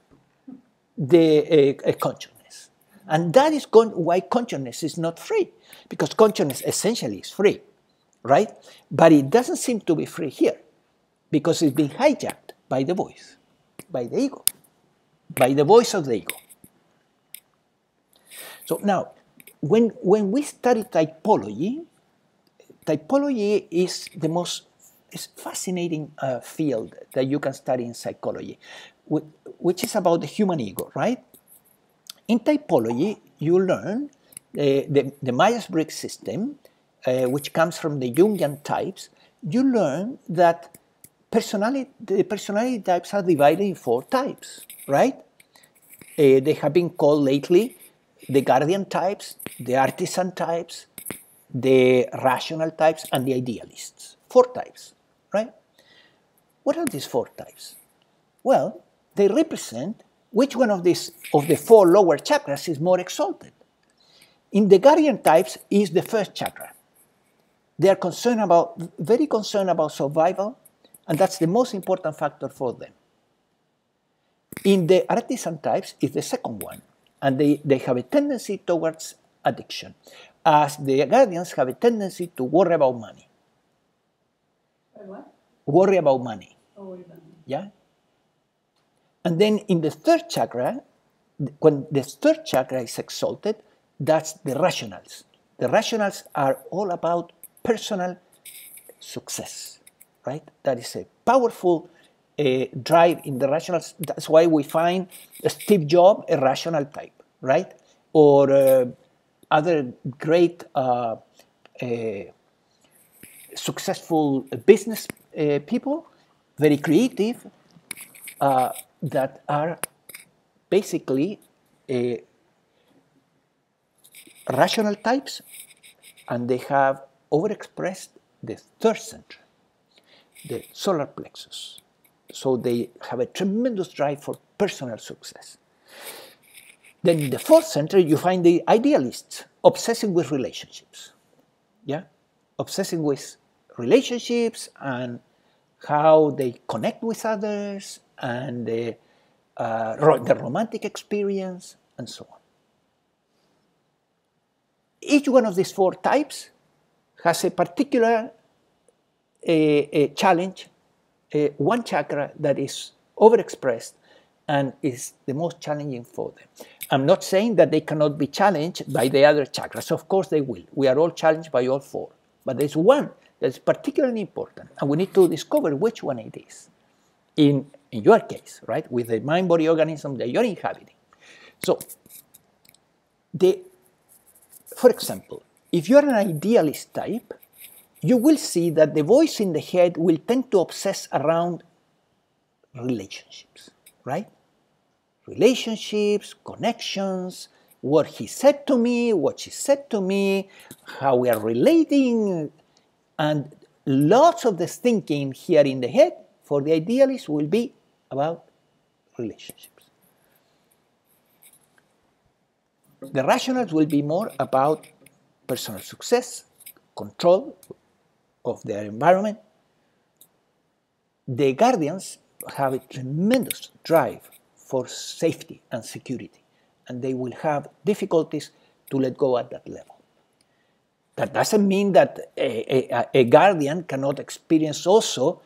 the consciousness. And that is why consciousness is not free, because consciousness essentially is free, right? But it doesn't seem to be free here, because it's being hijacked by the voice, by the ego, by the voice of the ego. So now, when we study typology, typology is the most fascinating field that you can study in psychology, which is about the human ego, right? In typology, you learn the Myers-Briggs system, which comes from the Jungian types. You learn that the personality types are divided in 4 types, right? They have been called lately the guardian types, the artisan types, the rational types, and the idealists. 4 types, right? What are these 4 types? Well, they represent which one of the 4 lower chakras is more exalted. In the guardian types is the first chakra. They are very concerned about survival, and that's the most important factor for them. In the artisan types is the second one, and they have a tendency towards addiction, as the guardians have a tendency to worry about money. What? Worry about money. Oh, worry about money. Yeah? And then in the third chakra, when the third chakra is exalted, that's the rationals. The rationals are all about personal success, right? That is a powerful drive in the rationals. That's why we find Steve Jobs a rational type, right? Or other great successful business people, very creative, that are basically rational types, and they have overexpressed the third center, the solar plexus. So they have a tremendous drive for personal success. Then in the fourth center, you find the idealists, obsessing with relationships. Yeah? Obsessing with relationships and how they connect with others and the romantic experience and so on. Each one of these 4 types has a particular challenge, one chakra that is overexpressed and is the most challenging for them. I'm not saying that they cannot be challenged by the other chakras. Of course they will. We are all challenged by all 4. But there's one that's particularly important, and we need to discover which one it is. In your case, right, with the mind-body organism that you're inhabiting. So, for example, if you're an idealist type, you will see that the voice in the head will tend to obsess around relationships, right? Relationships, connections, what he said to me, what she said to me, how we are relating, and lots of the thinking here in the head for the idealist will be about relationships. The rationals will be more about personal success, control of their environment. The guardians have a tremendous drive for safety and security, and they will have difficulties to let go at that level. That doesn't mean that a guardian cannot experience also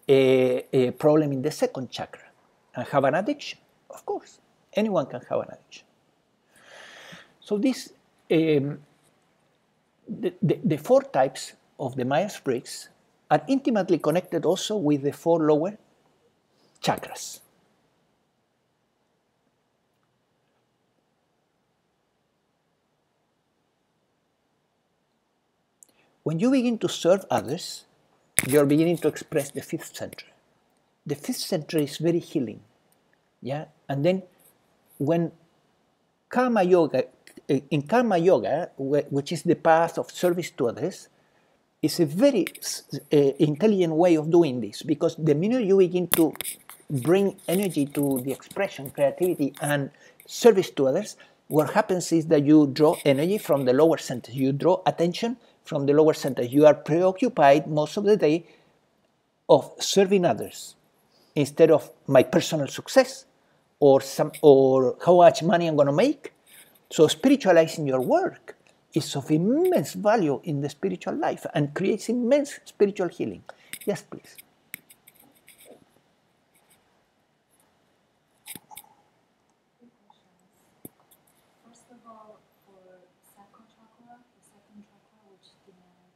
a problem in the second chakra and have an addiction. Of course, anyone can have an addiction. So this, the 4 types of the Myers-Briggs are intimately connected also with the 4 lower chakras. When you begin to serve others, you're beginning to express the 5th center. The 5th center is very healing. Yeah? And then when karma yoga in karma yoga, which is the path of service to others, is a very intelligent way of doing this, because the minute you begin to bring energy to the expression, creativity, and service to others, what happens is that you draw energy from the lower center. You draw attention from the lower center. You are preoccupied most of the day of serving others instead of my personal success or how much money I'm going to make. So spiritualizing your work is of immense value in the spiritual life and creates immense spiritual healing. Yes, please. First of all, for second chakra, which demands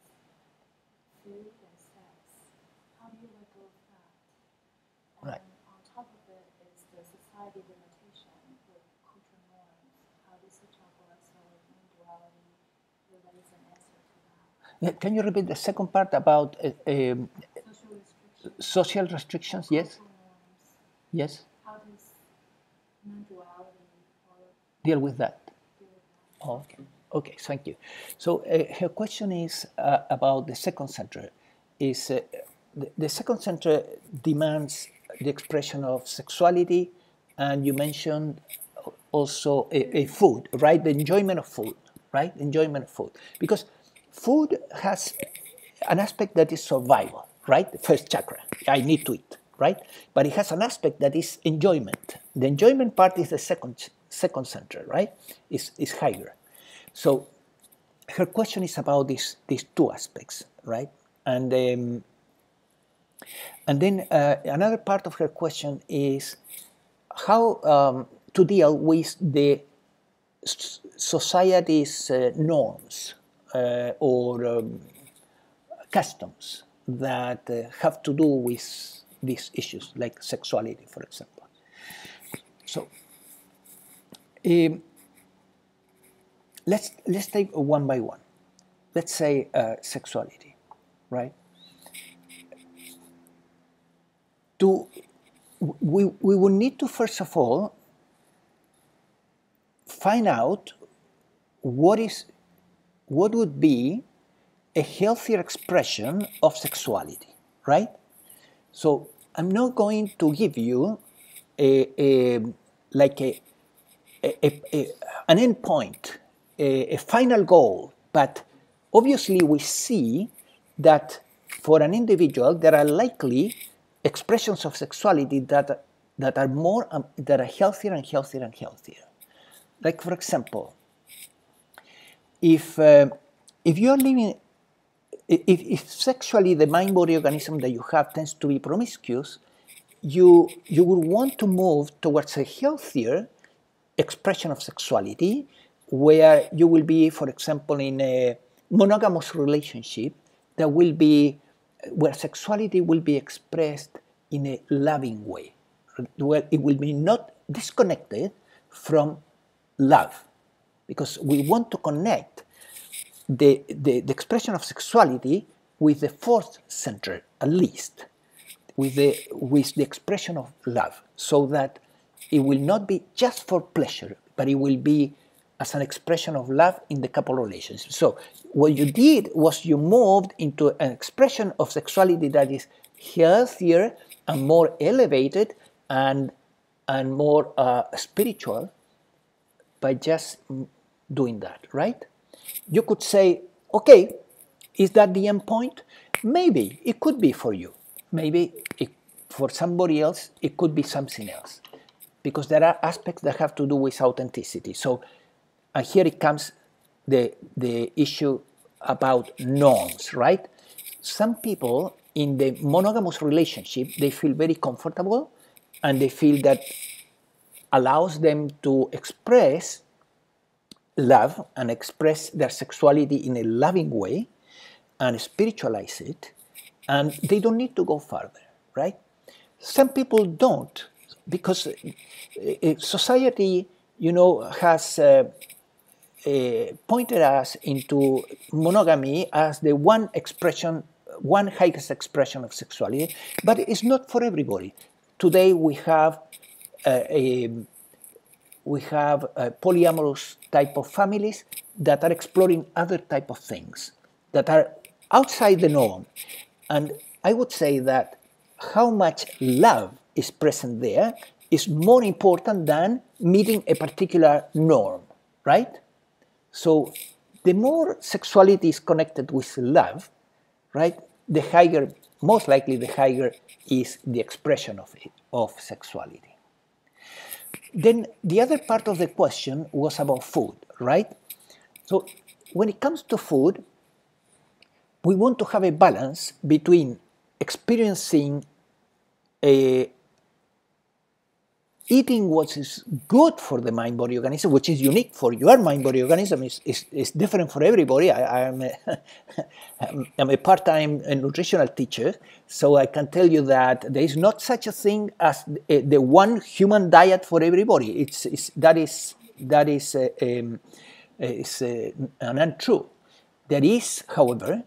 food and sex, how do you let go of that? And Right. on top of it is the society limitation with cultural norms. How does the chakra, so non-duality, relates an answer to that? Yeah, can you repeat the second part about Social restrictions, social restrictions? Yes. cultural norms. Yes. How does non-duality or Deal with that. deal with that? Oh, okay. Okay, thank you. So her question is about the second center. Is the second center demands the expression of sexuality, and you mentioned also a food, right? The enjoyment of food, right? Enjoyment of food, because food has an aspect that is survival, right? The first chakra, I need to eat, right? But it has an aspect that is enjoyment. The enjoyment part is the second center, right? Is higher. So her question is about these two aspects, right? And then another part of her question is how to deal with the society's norms or customs that have to do with these issues, like sexuality, for example. So let's take one by one. Let's say sexuality, right? We would need to first of all find out what would be a healthier expression of sexuality, right? So I'm not going to give you an end point, a final goal, but obviously we see that for an individual there are likely expressions of sexuality that are healthier and healthier and healthier. Like, for example, if you are living, if sexually the mind-body organism that you have tends to be promiscuous, you would want to move towards a healthier expression of sexuality, where you will be, for example, in a monogamous relationship that will be where sexuality will be expressed in a loving way, where it will be not disconnected from love, because we want to connect the expression of sexuality with the fourth center, at least, with the expression of love, so that it will not be just for pleasure, but it will be as an expression of love in the couple relationship. So what you did was you moved into an expression of sexuality that is healthier and more elevated and more spiritual by just doing that, right? You could say, okay, is that the end point? Maybe it could be for you. Maybe for somebody else, it could be something else, because there are aspects that have to do with authenticity. So, and here it comes the issue about norms, right? Some people in the monogamous relationship, they feel very comfortable, and they feel that allows them to express love and express their sexuality in a loving way and spiritualize it, and they don't need to go further, right? Some people don't, because society, has pointed us into monogamy as the one highest expression of sexuality, but it's not for everybody. Today we have we have polyamorous type of families that are exploring other type of things that are outside the norm. And I would say that how much love is present there is more important than meeting a particular norm, right? So the more sexuality is connected with love, right, the higher, most likely the higher is the expression of it, of sexuality. Then the other part of the question was about food, right? So when it comes to food, we want to have a balance between experiencing eating what is good for the mind-body organism, which is unique for your mind-body organism, is different for everybody. I'm a part-time nutritional teacher, so I can tell you that there is not such a thing as the one human diet for everybody. That is an untrue. There is, however,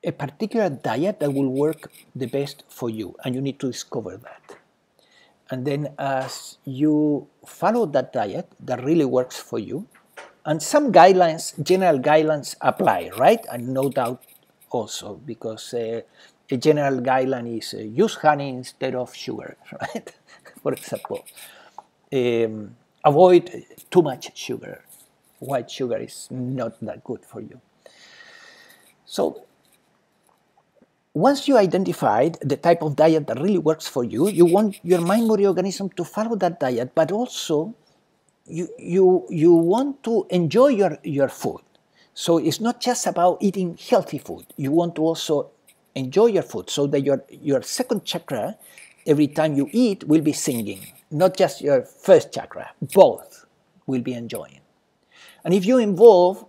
a particular diet that will work the best for you, and you need to discover that. And then as you follow that diet that really works for you, and some guidelines, general guidelines apply, right? And no doubt also, because a general guideline is use honey instead of sugar, right? For example, avoid too much sugar. White sugar is not that good for you. So once you identified the type of diet that really works for you, you want your mind-body organism to follow that diet, but also you want to enjoy your food. So it's not just about eating healthy food. You want to also enjoy your food so that your second chakra, every time you eat, will be singing. Not just your first chakra, both will be enjoying. And if you involve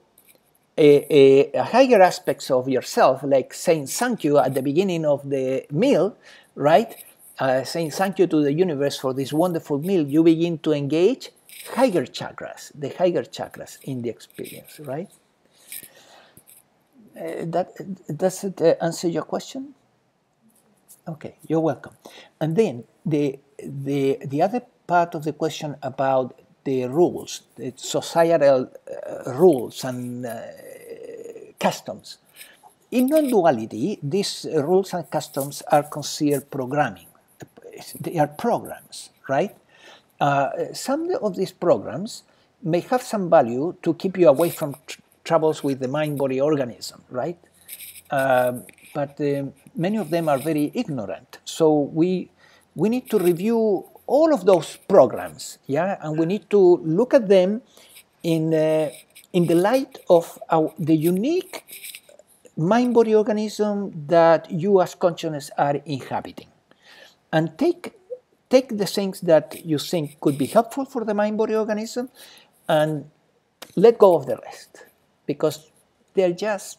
a higher aspects of yourself, like saying thank you at the beginning of the meal, right? Saying thank you to the universe for this wonderful meal, you begin to engage higher chakras, the higher chakras in the experience, right? Does it answer your question? Okay, you're welcome. And then the other part of the question about the rules, the societal rules and customs. In non-duality, these rules and customs are considered programming. They are programs, right? Some of these programs may have some value to keep you away from troubles with the mind-body organism, right? But many of them are very ignorant. So we need to review all of those programs, yeah, and we need to look at them in the light of the unique mind-body organism that you as consciousness are inhabiting, and take the things that you think could be helpful for the mind-body organism, and let go of the rest, because they're just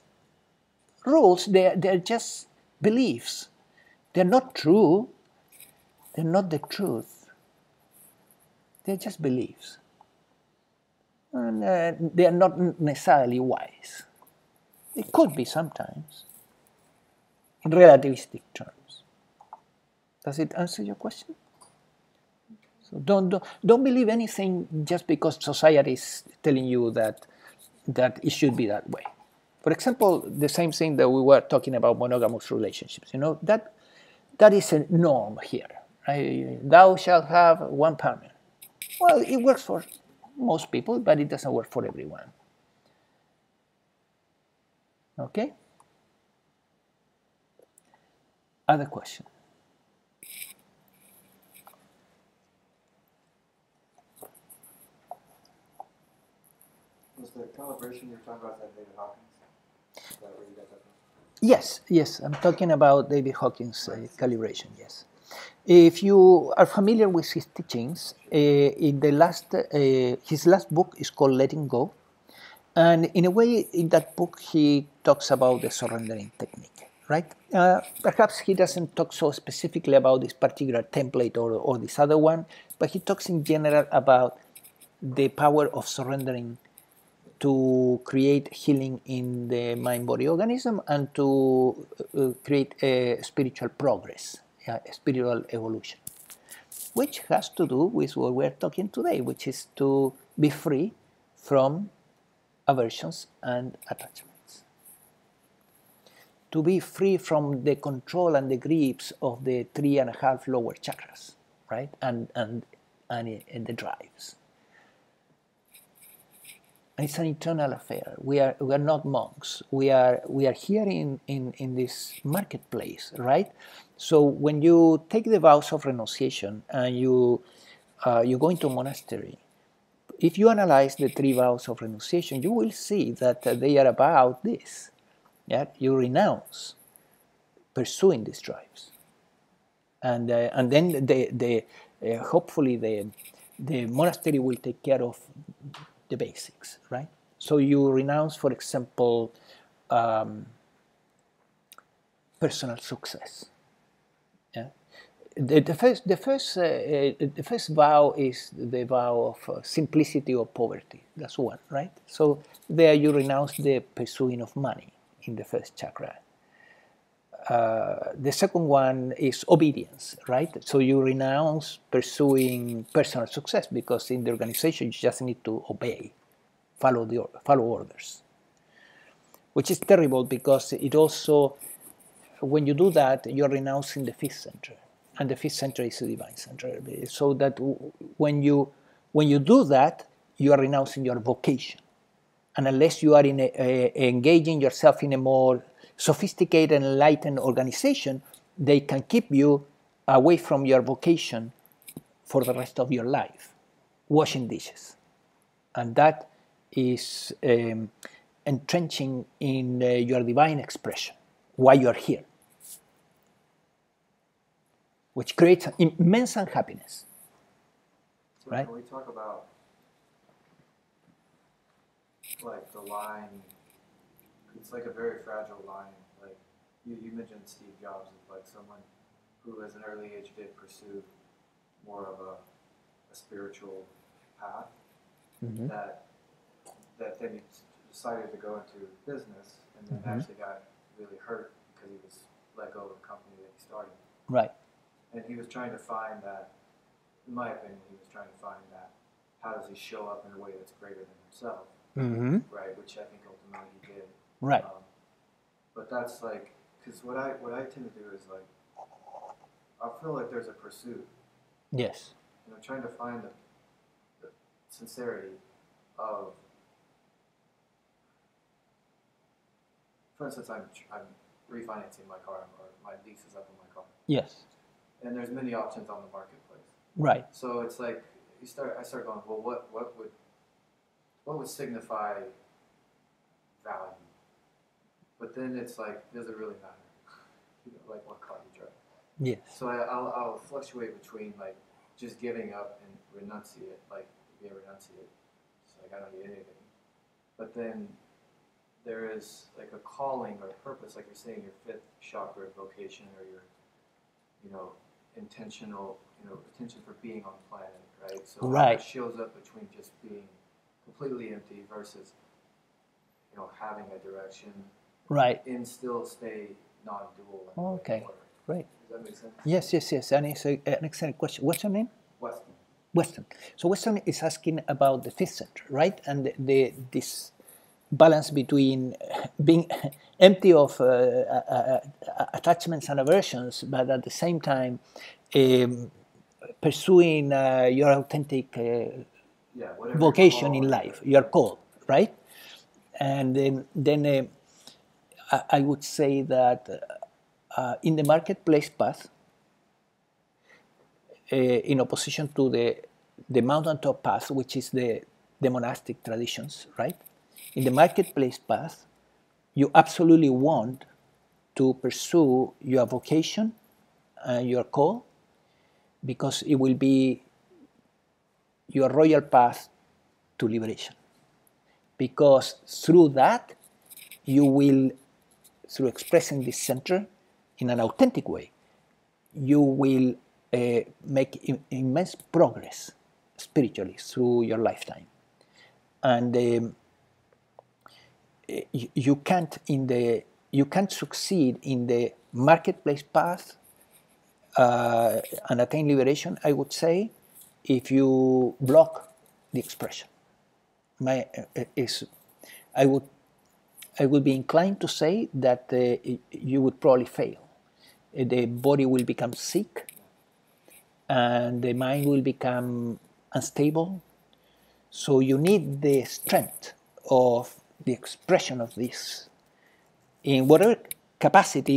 rules. They're just beliefs. They're not true. They're not the truth. They're just beliefs. And they are not necessarily wise. It could be sometimes, in relativistic terms. Does it answer your question? So don't believe anything just because society is telling you that it should be that way. For example, the same thing that we were talking about monogamous relationships. You know, that is a norm here. Right? Thou shalt have one partner. Well, it works for most people, but it doesn't work for everyone. Okay? Other question? Was the calibration you were talking about that David Hawkins? Is that where you got that from? Yes, I'm talking about David Hawkins' calibration, yes. If you are familiar with his teachings, in the his last book is called Letting Go. And in a way, in that book, he talks about the surrendering technique, right? Perhaps he doesn't talk so specifically about this particular template or this other one, but he talks in general about the power of surrendering to create healing in the mind-body organism and to create a spiritual progress spiritual evolution, which has to do with what we're talking today, which is to be free from aversions and attachments. To be free from the control and the grips of the 3.5 lower chakras, right? And the drives. And it's an internal affair. We are not monks. We are here in this marketplace, right? So when you take the vows of renunciation and you go into a monastery, if you analyze the 3 vows of renunciation, you will see that they are about this. Yeah, you renounce pursuing these drives, and then hopefully the monastery will take care of the basics, right? So you renounce, for example, personal success. Yeah, the first vow is the vow of simplicity or poverty. That's one, right? So there you renounce the pursuing of money in the first chakra. The second one is obedience, right? So you renounce pursuing personal success because in the organization you just need to obey, follow orders, which is terrible because it also, when you do that, you're renouncing the 5th center, and the 5th center is the divine center. So that when you do that, you are renouncing your vocation, and unless you are engaging yourself in a more sophisticated and enlightened organization, they can keep you away from your vocation for the rest of your life, washing dishes. And that is entrenching in your divine expression, why you are here, which creates immense unhappiness. So right? Can we talk about like the line? It's like a very fragile line. Like you mentioned Steve Jobs as like someone who at an early age did pursue more of a spiritual path, Mm-hmm. that then he decided to go into business and then Mm-hmm. actually got really hurt because he was let go of the company that he started. Right. And he was trying to find that, in my opinion, he was trying to find that, how does he show up in a way that's greater than himself, Mm-hmm. right? Which I think ultimately he did. Right. But that's like, because what I tend to do is like, I feel like there's a pursuit, Yes. and I'm trying to find the sincerity of, for instance, I'm refinancing my car, or my lease is up on my car, Yes. and there's many options on the marketplace. Right. So it's like I start going, well, what would signify value? But then it's like, does it really matter? Like what car you drive. Yes. So I'll fluctuate between like just giving up and renunciate, like be a renunciate. It's like I don't need anything. But then there is like a calling or purpose, like you're saying, your 5th chakra vocation, or your, intentional, intention for being on the planet, right? So Right. How it shows up between just being completely empty versus, having a direction, Right. and still stay non-dual. Okay. Great. Does that make sense? Yes. And it's an excellent question. What's your name? Weston. Weston. So Weston is asking about the 5th center, right? And this balance between being empty of attachments and aversions, but at the same time pursuing your authentic Whatever vocation your in call, life, your call, right? And then I would say that in the marketplace path, in opposition to the mountaintop path, which is the monastic traditions, right? In the marketplace path, you absolutely want to pursue your vocation and your call, because it will be your royal path to liberation. Because through that, you will, through expressing this center in an authentic way, you will make immense progress spiritually through your lifetime. And you can't succeed in the marketplace path and attain liberation, I would say, if you block the expression. I would be inclined to say that you would probably fail. The body will become sick, and the mind will become unstable. So you need the strength of the expression of this in whatever capacity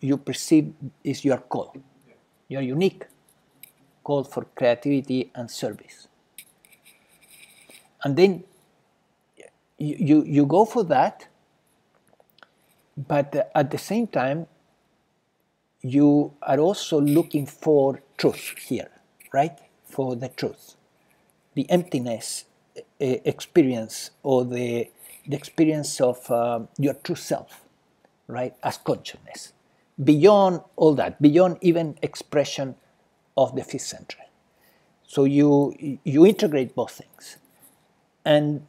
you perceive is your call, your unique call for creativity and service. And then you go for that, but at the same time, you are also looking for truth here, right? For the truth, the emptiness experience, or the experience of your true self, right? As consciousness, beyond all that, beyond even expression of the fifth century. So you integrate both things, and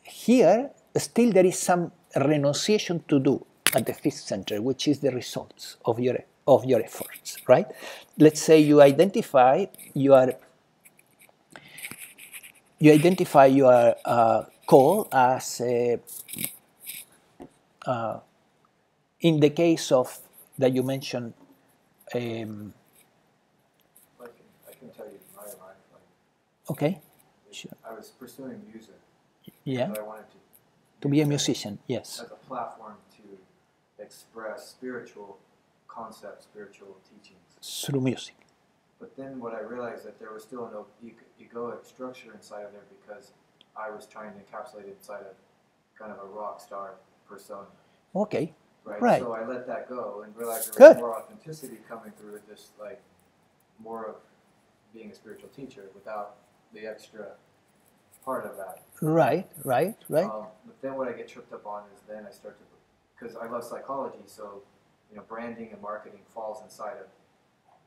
here still there is some renunciation to do at the fifth century, which is the results of your efforts, right? Let's say you identify your call as in the case of that you mentioned. I can tell you my life. Okay. Sure. I was pursuing music. Yeah. But I wanted to be a musician, yes. As a platform to express spiritual concepts, spiritual teachings. Through music. But then what I realized that there was still an egoic structure inside of there, because I was trying to encapsulate it inside of kind of a rock star persona. Okay. Right. So I let that go and realized there was more authenticity coming through with this, like more of being a spiritual teacher without the extra part of that. Right. But then what I get tripped up on is then I start to, because I love psychology, so branding and marketing falls inside of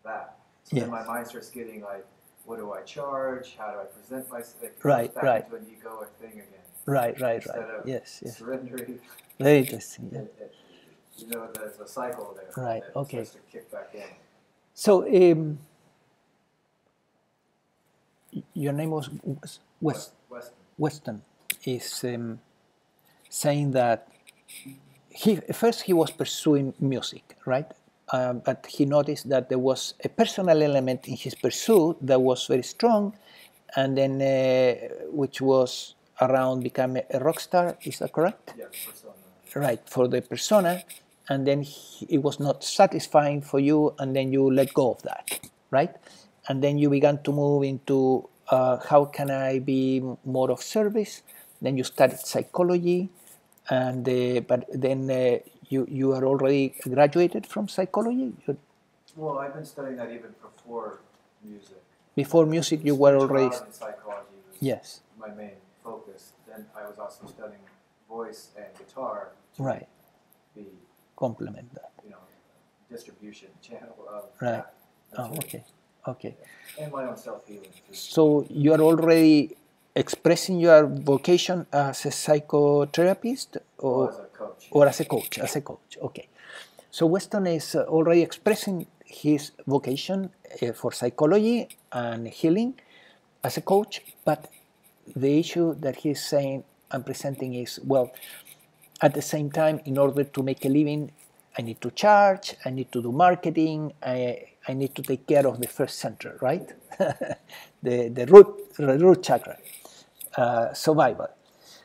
that. So then my mind starts getting like, what do I charge? How do I present myself? It goes back into an egoic thing again. Right. Instead of surrendering. Very interesting. Yeah. There's a cycle there. Right. That starts to kick back in. So your name was Weston is saying that he was pursuing music, right? But he noticed that there was a personal element in his pursuit that was very strong, and then which was around becoming a rock star. Is that correct? Yeah, persona. Right, for the persona, and then it was not satisfying for you, and then you let go of that, right? And then you began to move into how can I be more of service? Then you studied psychology, and but then you are already graduated from psychology. Well, I've been studying that even before music. Before music, you were already. Psychology was my main focus. Then I was also studying voice and guitar. Right. The complement that. Distribution channel of right. That. Okay. And my own self-healing too. So you are already expressing your vocation as a psychotherapist, or as a coach. Or as a coach. Okay. So Weston is already expressing his vocation for psychology and healing as a coach, but the issue that he's saying and presenting is, well, at the same time, in order to make a living, I need to charge, I need to do marketing, I need to take care of the first center, right? the root chakra, survival.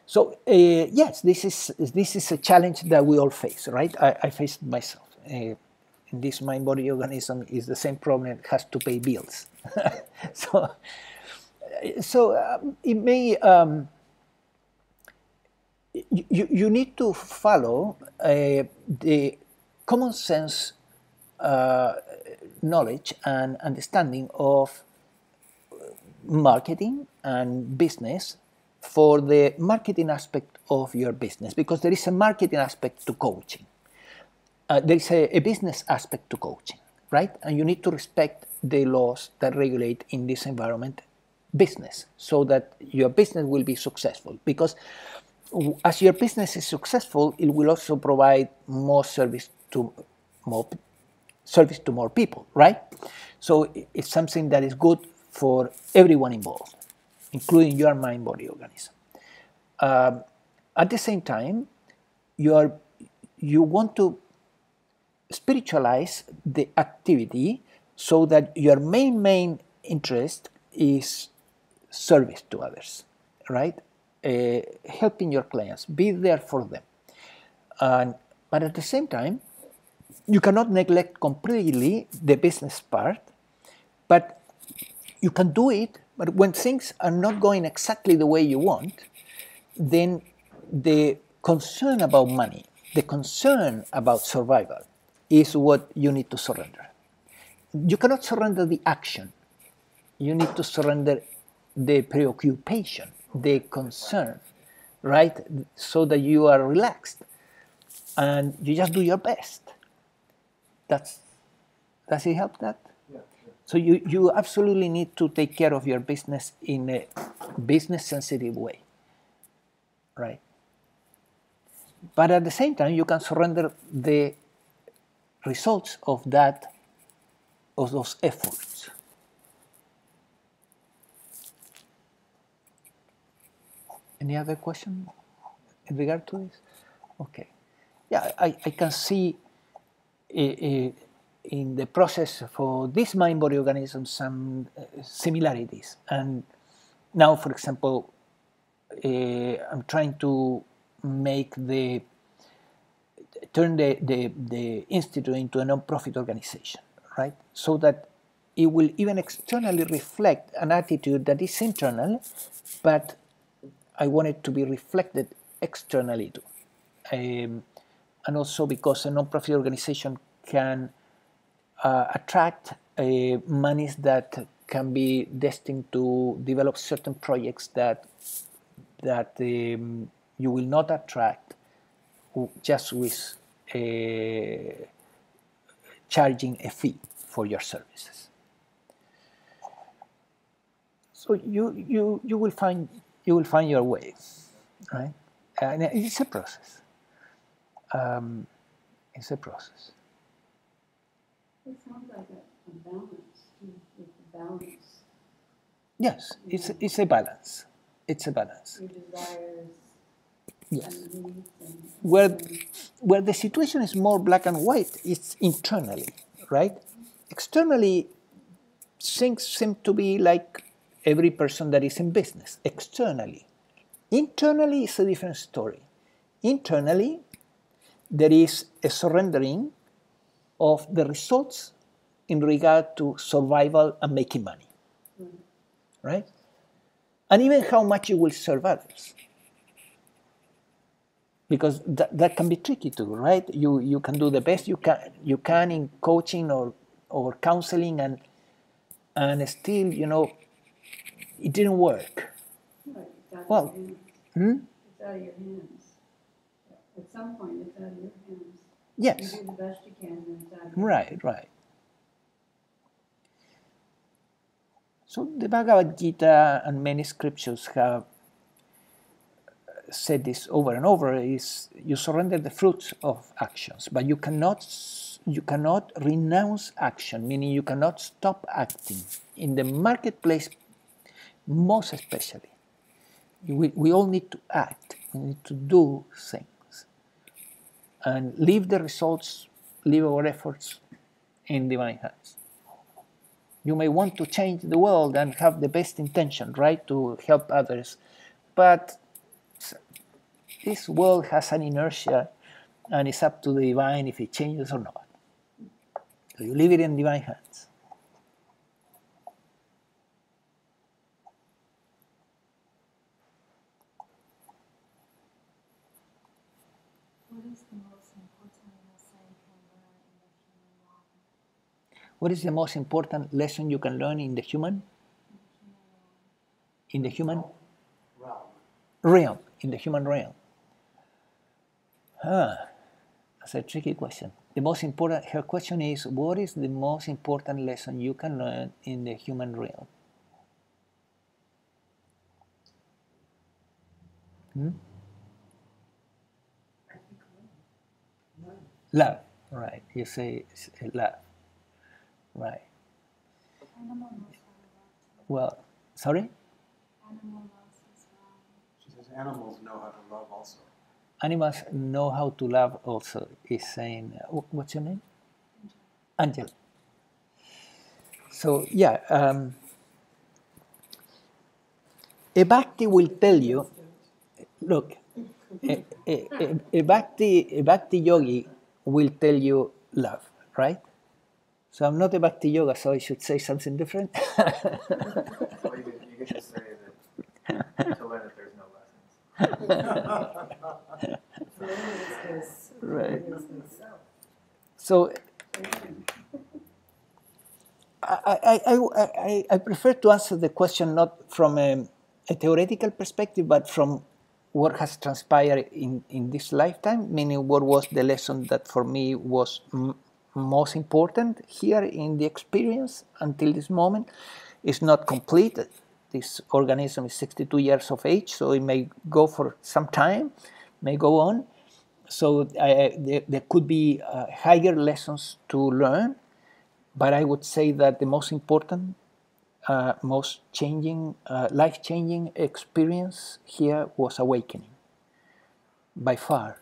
So yes, this is a challenge that we all face, right? I faced myself. In this mind-body organism is the same problem. It has to pay bills. so it may. You need to follow the common sense knowledge and understanding of marketing and business for the marketing aspect of your business, because there is a marketing aspect to coaching. There is a business aspect to coaching, right? And you need to respect the laws that regulate in this environment business, so that your business will be successful, because as your business is successful, it will also provide more service to more service to more people, right? So it's something that is good for everyone involved, including your mind, body, organism. At the same time, you want to spiritualize the activity so that your main interest is service to others, right? Helping your clients, be there for them. But at the same time, you cannot neglect completely the business part, but you can do it. But when things are not going exactly the way you want, then the concern about money, the concern about survival is what you need to surrender. You cannot surrender the action. You need to surrender the preoccupation, the concern, right? So that you are relaxed and you just do your best. Does it help that? Yeah, sure. So you absolutely need to take care of your business in a business sensitive way, right? But at the same time, you can surrender the results of those efforts. Any other question in regard to this? Okay. Yeah, I can see in the process for this mind-body organism some similarities. And now, for example, I'm trying to turn the institute into a non-profit organization, right? So that it will even externally reflect an attitude that is internal, but I want it to be reflected externally too. And also because a non-profit organization can attract monies that can be destined to develop certain projects that you will not attract just with charging a fee for your services. So you will find your way, right? And it's a process. It's a process. It sounds like a balance, with the balance, Yes, it's a balance. It's a balance. your desires Yes. and needs and. Where the situation is more black and white, it's internally, right? Externally, things seem to be like every person that is in business. Externally. Internally, it's a different story. Internally, there is a surrendering of the results in regard to survival and making money, right? And even how much you will serve others. Because that can be tricky too, right? You can do the best you can in coaching or counseling, and still, it didn't work. Right, it's out Well, of your hands. It's out of your hands. At some point, it's out of your hands. yes, You do the best you can, and it's out of your hands. right. So the Bhagavad Gita and many scriptures have said this over and over: is you surrender the fruits of actions, but you cannot renounce action, meaning you cannot stop acting in the marketplace. Most especially, we all need to act. We need to do things and leave the results, leave our efforts in divine hands. You may want to change the world and have the best intention, right, to help others, but this world has an inertia, and it's up to the divine if it changes or not. So you leave it in divine hands. What is the most important lesson you can learn in the human? What is the most important lesson you can learn in the human Realm. realm? In the human realm. That's a tricky question. Her question is, what is the most important lesson you can learn in the human realm? Love, right? You say love. Right. Animal knows how to love. Well, sorry? Animal loves as well. She says animals know how to love also. Animals know how to love also, is saying, what's your name? Angel. So, yeah, a bhakti will tell you, look, a bhakti yogi will tell you love, right? So I'm not a bhakti yoga, so I should say something different. Well, you could just say that to learn that there's no lessons. Right. So I prefer to answer the question not from a theoretical perspective, but from what has transpired in this lifetime, meaning what was the lesson that for me was most important here in the experience until this moment. It's not complete. This organism is 62 years of age, so it may go for some time, may go on. So there could be higher lessons to learn, but I would say that the most important, most changing, life-changing experience here was awakening, by far.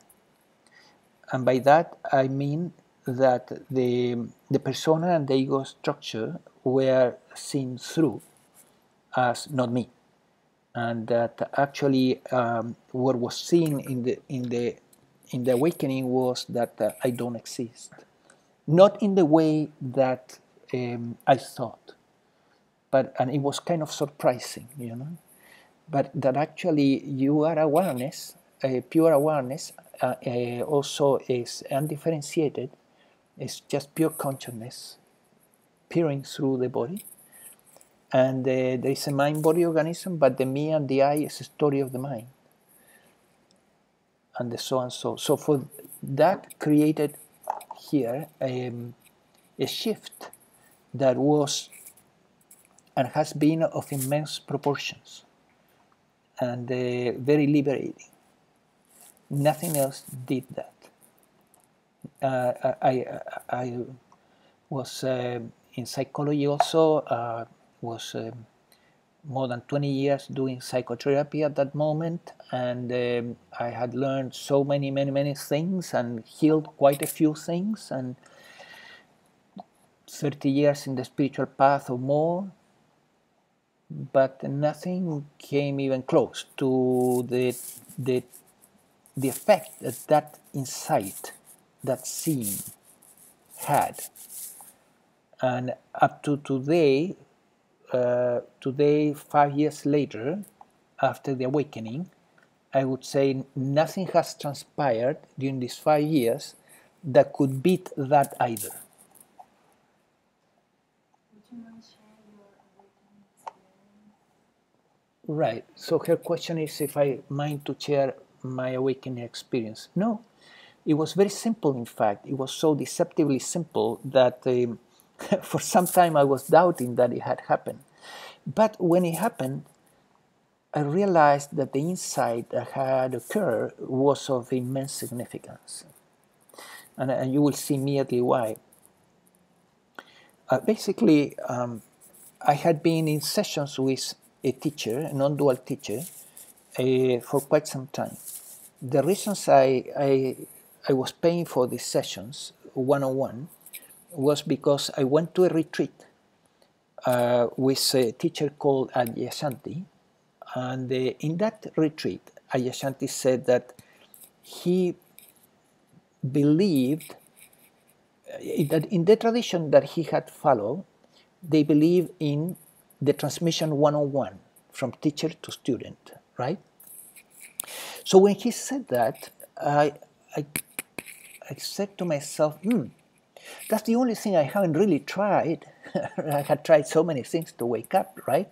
And by that I mean that the persona and the ego structure were seen through as not me, and that actually what was seen in the awakening was that I don't exist, not in the way that I thought, and it was kind of surprising, you know, but that actually you are awareness, pure awareness, also is undifferentiated. It's just pure consciousness peering through the body. And there is a mind-body organism, but the me and the I is a story of the mind. And the so and so. So for that created here a shift that was and has been of immense proportions and very liberating. Nothing else did that. I was in psychology also, was more than 20 years doing psychotherapy at that moment, and I had learned so many things and healed quite a few things, and 30 years in the spiritual path or more, but nothing came even close to the effect that insight, that seeing had. And up to today, 5 years later, after the awakening, I would say nothing has transpired during these 5 years that could beat that either. Would you mind sharing your awakening experience? Right. So her question is if I mind to share my awakening experience. No. It was very simple, in fact. It was so deceptively simple that for some time I was doubting that it had happened. But when it happened, I realized that the insight that had occurred was of immense significance. And you will see immediately why. Basically, I had been in sessions with a teacher, a non-dual teacher, for quite some time. The reasons I was paying for these sessions, one-on-one, was because I went to a retreat with a teacher called Adyashanti, and in that retreat, Adyashanti said that he believed that in the tradition that he had followed, they believe in the transmission one-on-one from teacher to student, right? So when he said that, I said to myself, that's the only thing I haven't really tried. I had tried so many things to wake up, right?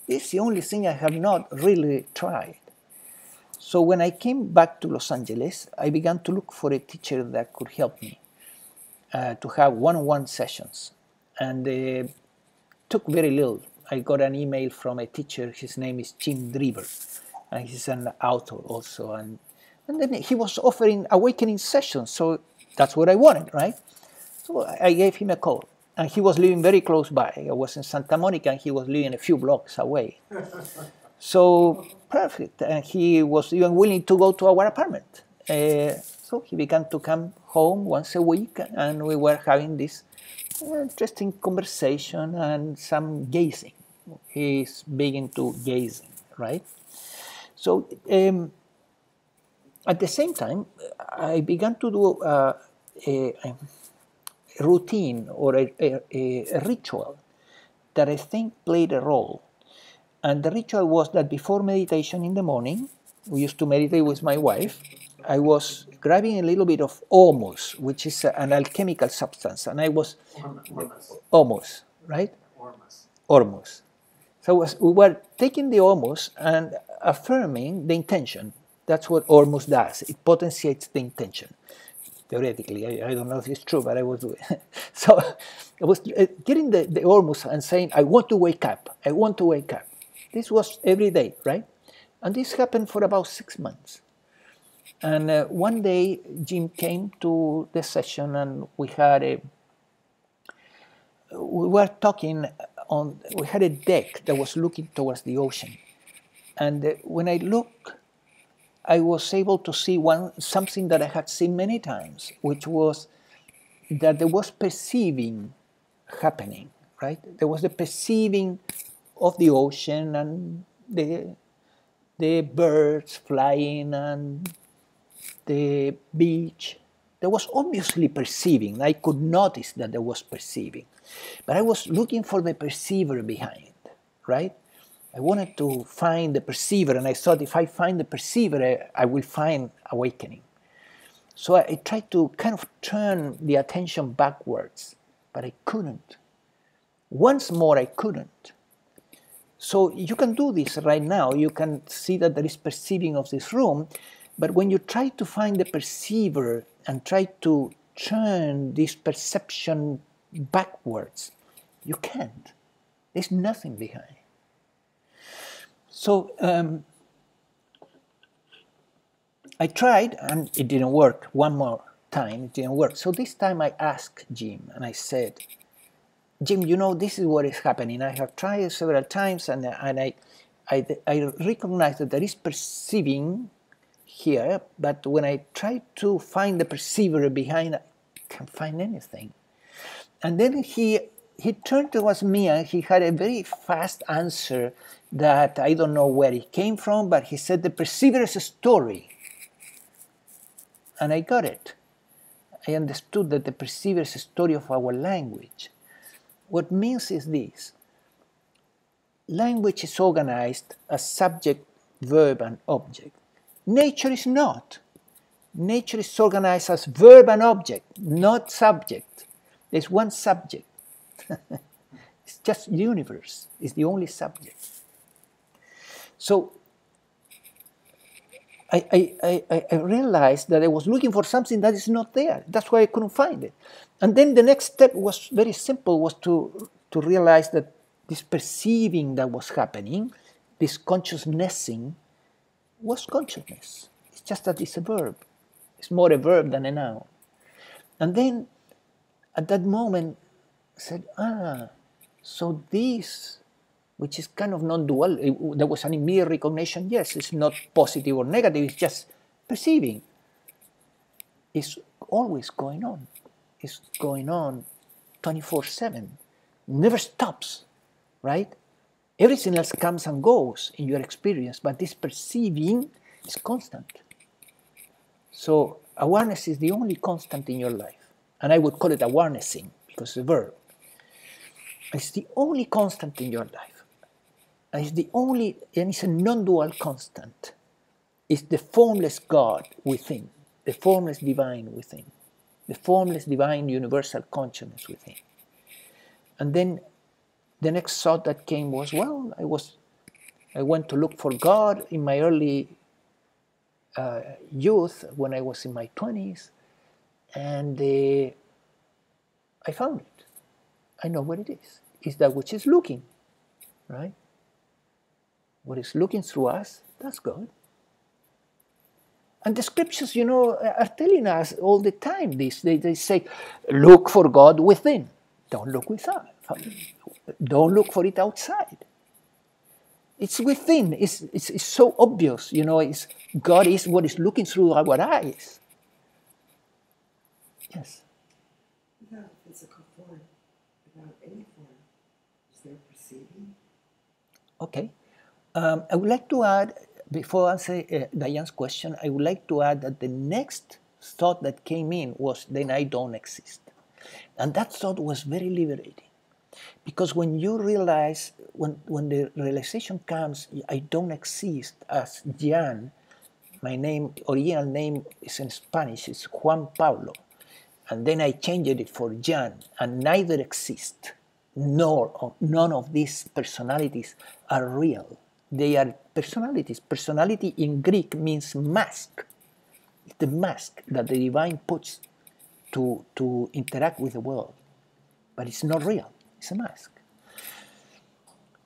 This is the only thing I have not really tried. So when I came back to Los Angeles, I began to look for a teacher that could help me to have one-on-one sessions. And took very little. I got an email from a teacher, his name is Jim Driver, and he's an author also. And then he was offering awakening sessions, so that's what I wanted, right? So I gave him a call. And he was living very close by. I was in Santa Monica, and he was living a few blocks away. So perfect. And he was even willing to go to our apartment. So he began to come home once a week, and we were having this interesting conversation and some gazing. He's big into gazing, right? So at the same time, I began to do a routine or a ritual that I think played a role. And the ritual was that before meditation in the morning, we used to meditate with my wife, I was grabbing a little bit of ormus, which is an alchemical substance, and I was ormus, right? Ormus. So we were taking the ormus and affirming the intention. That's what ormus does. It potentiates the intention. Theoretically, I don't know if it's true, but I was doing it. So I was getting the ormus and saying, I want to wake up. I want to wake up. This was every day, right? And this happened for about 6 months. And one day, Jim came to the session, and we were talking we had a deck that was looking towards the ocean. And when I looked, I was able to see something that I had seen many times, which was that there was perceiving happening, right? There was the perceiving of the ocean and the birds flying and the beach. There was obviously perceiving. I could notice that there was perceiving. But I was looking for the perceiver behind, right? I wanted to find the perceiver, and I thought if I find the perceiver, I will find awakening. So I tried to kind of turn the attention backwards, but I couldn't. Once more, I couldn't. So you can do this right now. You can see that there is perceiving of this room, but when you try to find the perceiver and try to turn this perception backwards, you can't. There's nothing behind. So I tried, and it didn't work. One more time, it didn't work. So this time I asked Jim, and I said, Jim, you know, this is what is happening. I have tried it several times, and I recognize that there is perceiving here, but when I try to find the perceiver behind, I can't find anything. And then he turned towards me, and he had a very fast answer that I don't know where it came from, but he said the perceiver is a story. And I got it. I understood that the perceiver is a story of our language. What it means is this. Language is organized as subject, verb, and object. Nature is not. Nature is organized as verb and object, not subject. There's one subject. It's just universe. It's the only subject. So I realized that I was looking for something that is not there. That's why I couldn't find it. And then the next step was very simple, was to realize that this perceiving that was happening, this consciousnessing, was consciousness. It's just that it's a verb. It's more a verb than a noun. And then at that moment I said, so this, which is kind of non-dual, there was an immediate recognition, yes, it's not positive or negative, it's just perceiving. It's always going on. It's going on 24/7. Never stops, right? Everything else comes and goes in your experience, but this perceiving is constant. So awareness is the only constant in your life. And I would call it awarenessing, because it's a verb. It's the only constant in your life. And it's a non-dual constant. It's the formless God within, the formless divine within, the formless divine universal consciousness within. And then the next thought that came was, well, I went to look for God in my early youth, when I was in my 20s, and I found it. I know what it is. It's that which is looking, right? What is looking through us, that's God. And the scriptures, are telling us all the time this. They say, look for God within. don't look without. Don't look for it outside. It's within. It's so obvious, you know. It's God is what is looking through our eyes. Yes. Without physical form, without any form, is there perceiving? Okay. I would like to add, before I answer Diane's question, I would like to add that the next thought that came in was, then I don't exist. And that thought was very liberating. Because when you realize, when the realization comes, I don't exist as Jan, my name, original name is in Spanish, it's Juan Pablo. And then I changed it for Jan, and neither exist, nor none of these personalities are real. They are personalities. Personality in Greek means mask. It's the mask that the divine puts to interact with the world. But it's not real. It's a mask.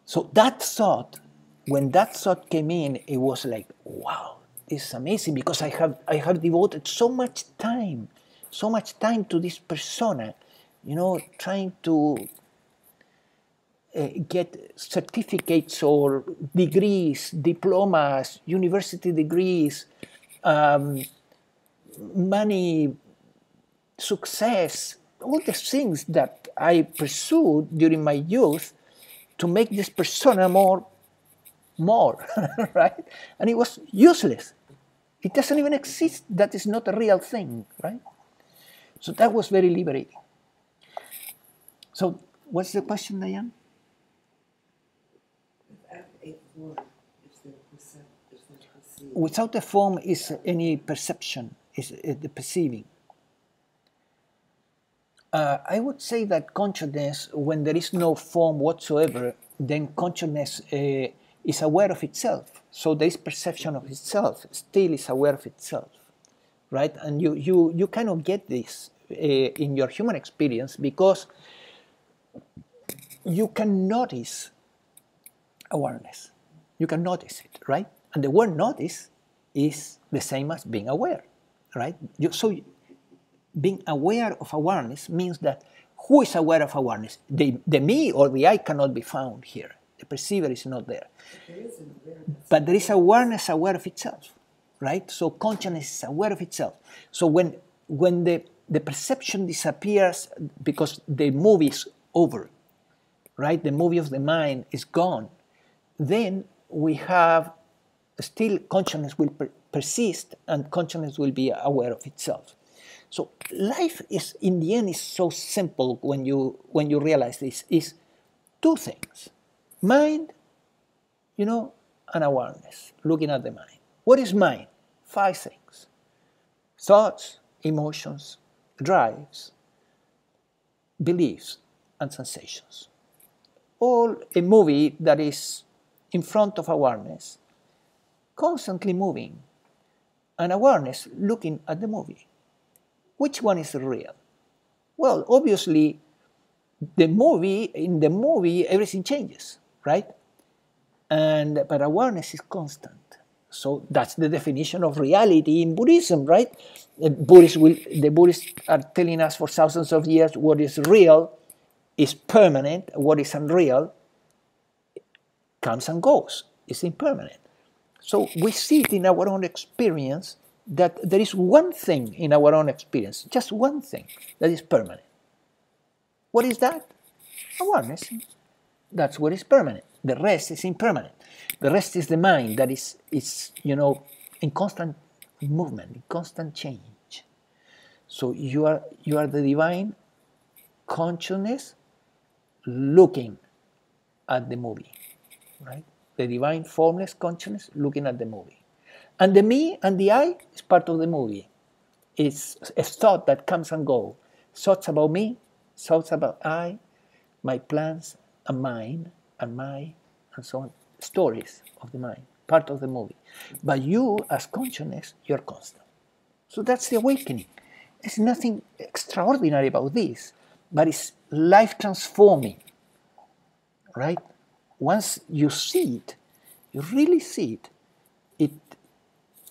So that thought, when that thought came in, it was like, wow, this is amazing, because I have devoted so much time to this persona, you know, trying to get certificates or degrees, diplomas, university degrees, money, success, all the things that I pursued during my youth to make this persona more, right? And it was useless. It doesn't even exist. That is not a real thing, right? So that was very liberating. So what's the question, Diane? Without a form, is there perceiving? Without a form is any perception, is the perceiving. I would say that consciousness, when there is no form whatsoever, then consciousness is aware of itself. So there is perception of itself, still is aware of itself, right? And you kind of get this in your human experience, because you can notice awareness. You can notice it, right? And the word notice is the same as being aware, right? So being aware of awareness means that who is aware of awareness? The me or the I cannot be found here. The perceiver is not there. But there is awareness aware of itself, right? So consciousness is aware of itself. So when the perception disappears because the movie is over, right? The movie of the mind is gone. Then we have still consciousness will persist, and consciousness will be aware of itself. So life is, in the end, is so simple when you realize this, is two things: mind, you know, and awareness, looking at the mind. What is mind? 5 things: thoughts, emotions, drives, beliefs, and sensations. All a movie that is in front of awareness, constantly moving, and awareness looking at the movie. Which one is real? Well, obviously, in the movie, everything changes, right? But awareness is constant. So that's the definition of reality in Buddhism, right? The Buddhists are telling us for thousands of years what is real is permanent, what is unreal comes and goes, is impermanent. So we see it in our own experience that there is one thing in our own experience, just one thing, that is permanent. What is that? Awareness. That's what is permanent. The rest is impermanent. The rest is the mind that is in constant movement, in constant change. So you are the divine consciousness looking at the movie, right? The divine formless consciousness looking at the movie. And the me and the I is part of the movie. It's a thought that comes and goes. Thoughts about me, thoughts about I, my plans and mine and my, and so on. Stories of the mind, part of the movie. But you, as consciousness, you're constant. So that's the awakening. There's nothing extraordinary about this, but it's life transforming, right? Once you see it, you really see it,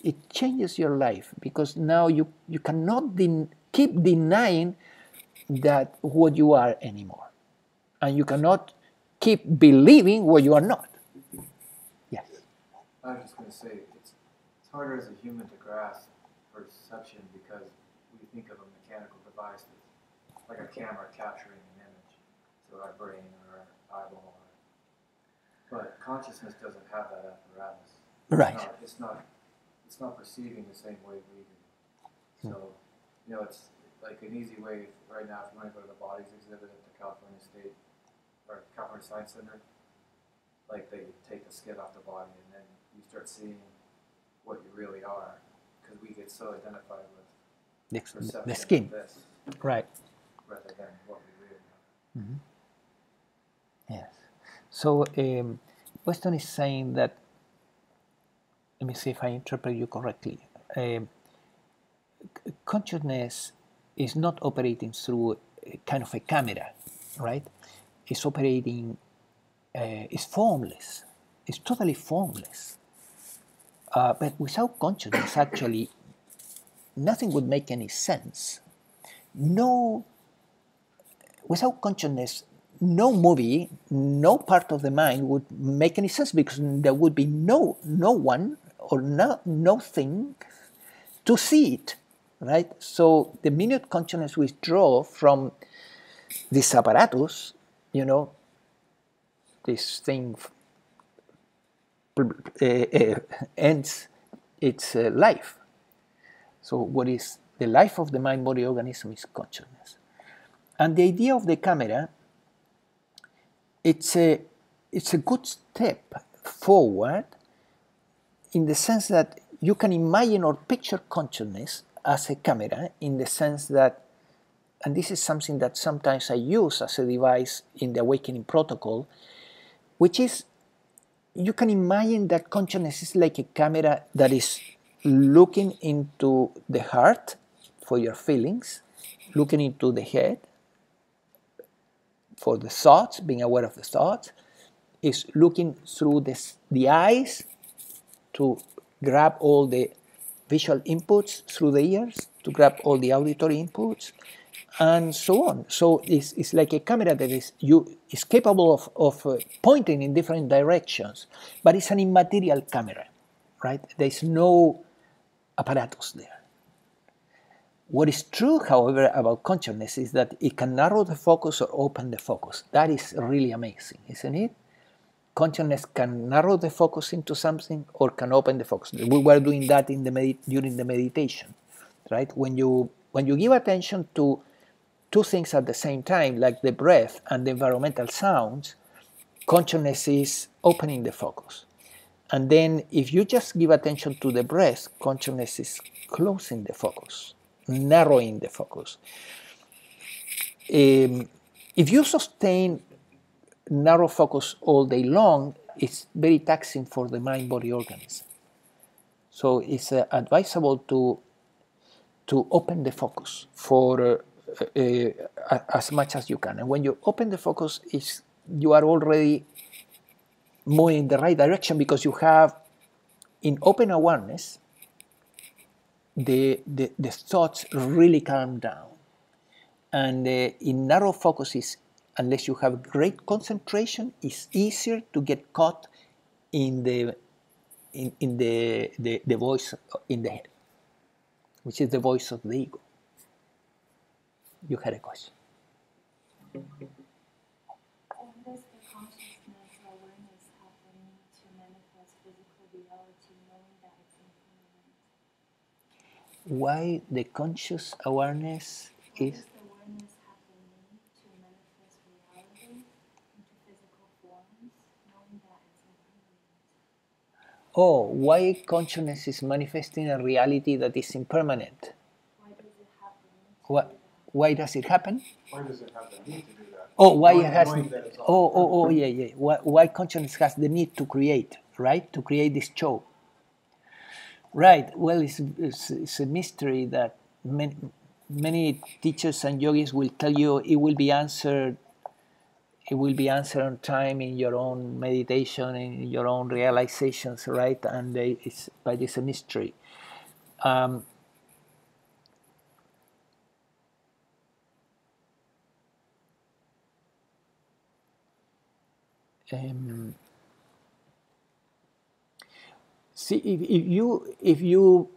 it changes your life, because now you cannot keep denying that what you are anymore. And you cannot keep believing what you are not. Yes. I was just going to say, it's harder as a human to grasp perception because we think of a mechanical device that's like a camera capturing an image through our brain or our eyeball. But consciousness doesn't have that apparatus. Right. It's not perceiving the same way we do. So, you know, it's like an easy way right now. If you want to go to the bodies exhibit at the California State or California Science Center, like they take the skin off the body and then you start seeing what you really are, because we get so identified with perception the skin. of this, Right. rather than what we really are. Mm-hmm. Yes. So Weston is saying that, let me see if I interpret you correctly. Consciousness is not operating through a kind of a camera, right? It's operating, it's formless. It's totally formless. But without consciousness, actually, nothing would make any sense. Without consciousness, no movie, no part of the mind would make any sense, because there would be no one or nothing to see it, right? So the minute consciousness withdraws from this apparatus, you know, this thing ends its life. So what is the life of the mind-body organism is consciousness. And the idea of the camera, it's a good step forward, in the sense that you can imagine or picture consciousness as a camera, in the sense that, and this is something that sometimes I use as a device in the awakening protocol, which is, you can imagine that consciousness is like a camera that is looking into the heart for your feelings, looking into the head for the thoughts, being aware of the thoughts, is looking through the eyes to grab all the visual inputs, through the ears to grab all the auditory inputs, and so on. So it's like a camera that is capable of pointing in different directions, but it's an immaterial camera, right? There's no apparatus there. What is true, however, about consciousness is that it can narrow the focus or open the focus. That is really amazing, isn't it? Consciousness can narrow the focus into something or can open the focus. We were doing that during the meditation, right? When you give attention to two things at the same time, like the breath and the environmental sounds, consciousness is opening the focus. And then if you just give attention to the breath, consciousness is closing the focus, narrowing the focus. If you sustain narrow focus all day long, it's very taxing for the mind-body organism. So it's advisable to open the focus for as much as you can. And when you open the focus, you are already moving in the right direction, because you have, in open awareness, the thoughts really calm down. And in narrow focus, unless you have great concentration, it's easier to get caught in the voice in the head, which is the voice of the ego. You had a question. When does the consciousness awareness happen to manifest physical reality, knowing that it's impermanent? Why the conscious awareness is? The awareness happening to manifest reality into physical forms, knowing that it's impermanent. Oh, why consciousness is manifesting a reality that is impermanent? Why does it happen? Why does it happen? Why does it have the need to do that? Oh, why Knowing- it has? knowing that it's all Yeah. Why consciousness has the need to create, right? To create this show. Right. Well, it's a mystery that many teachers and yogis will tell you it will be answered. It will be answered on time in your own meditation, in your own realizations, right? And it's a mystery. See, if you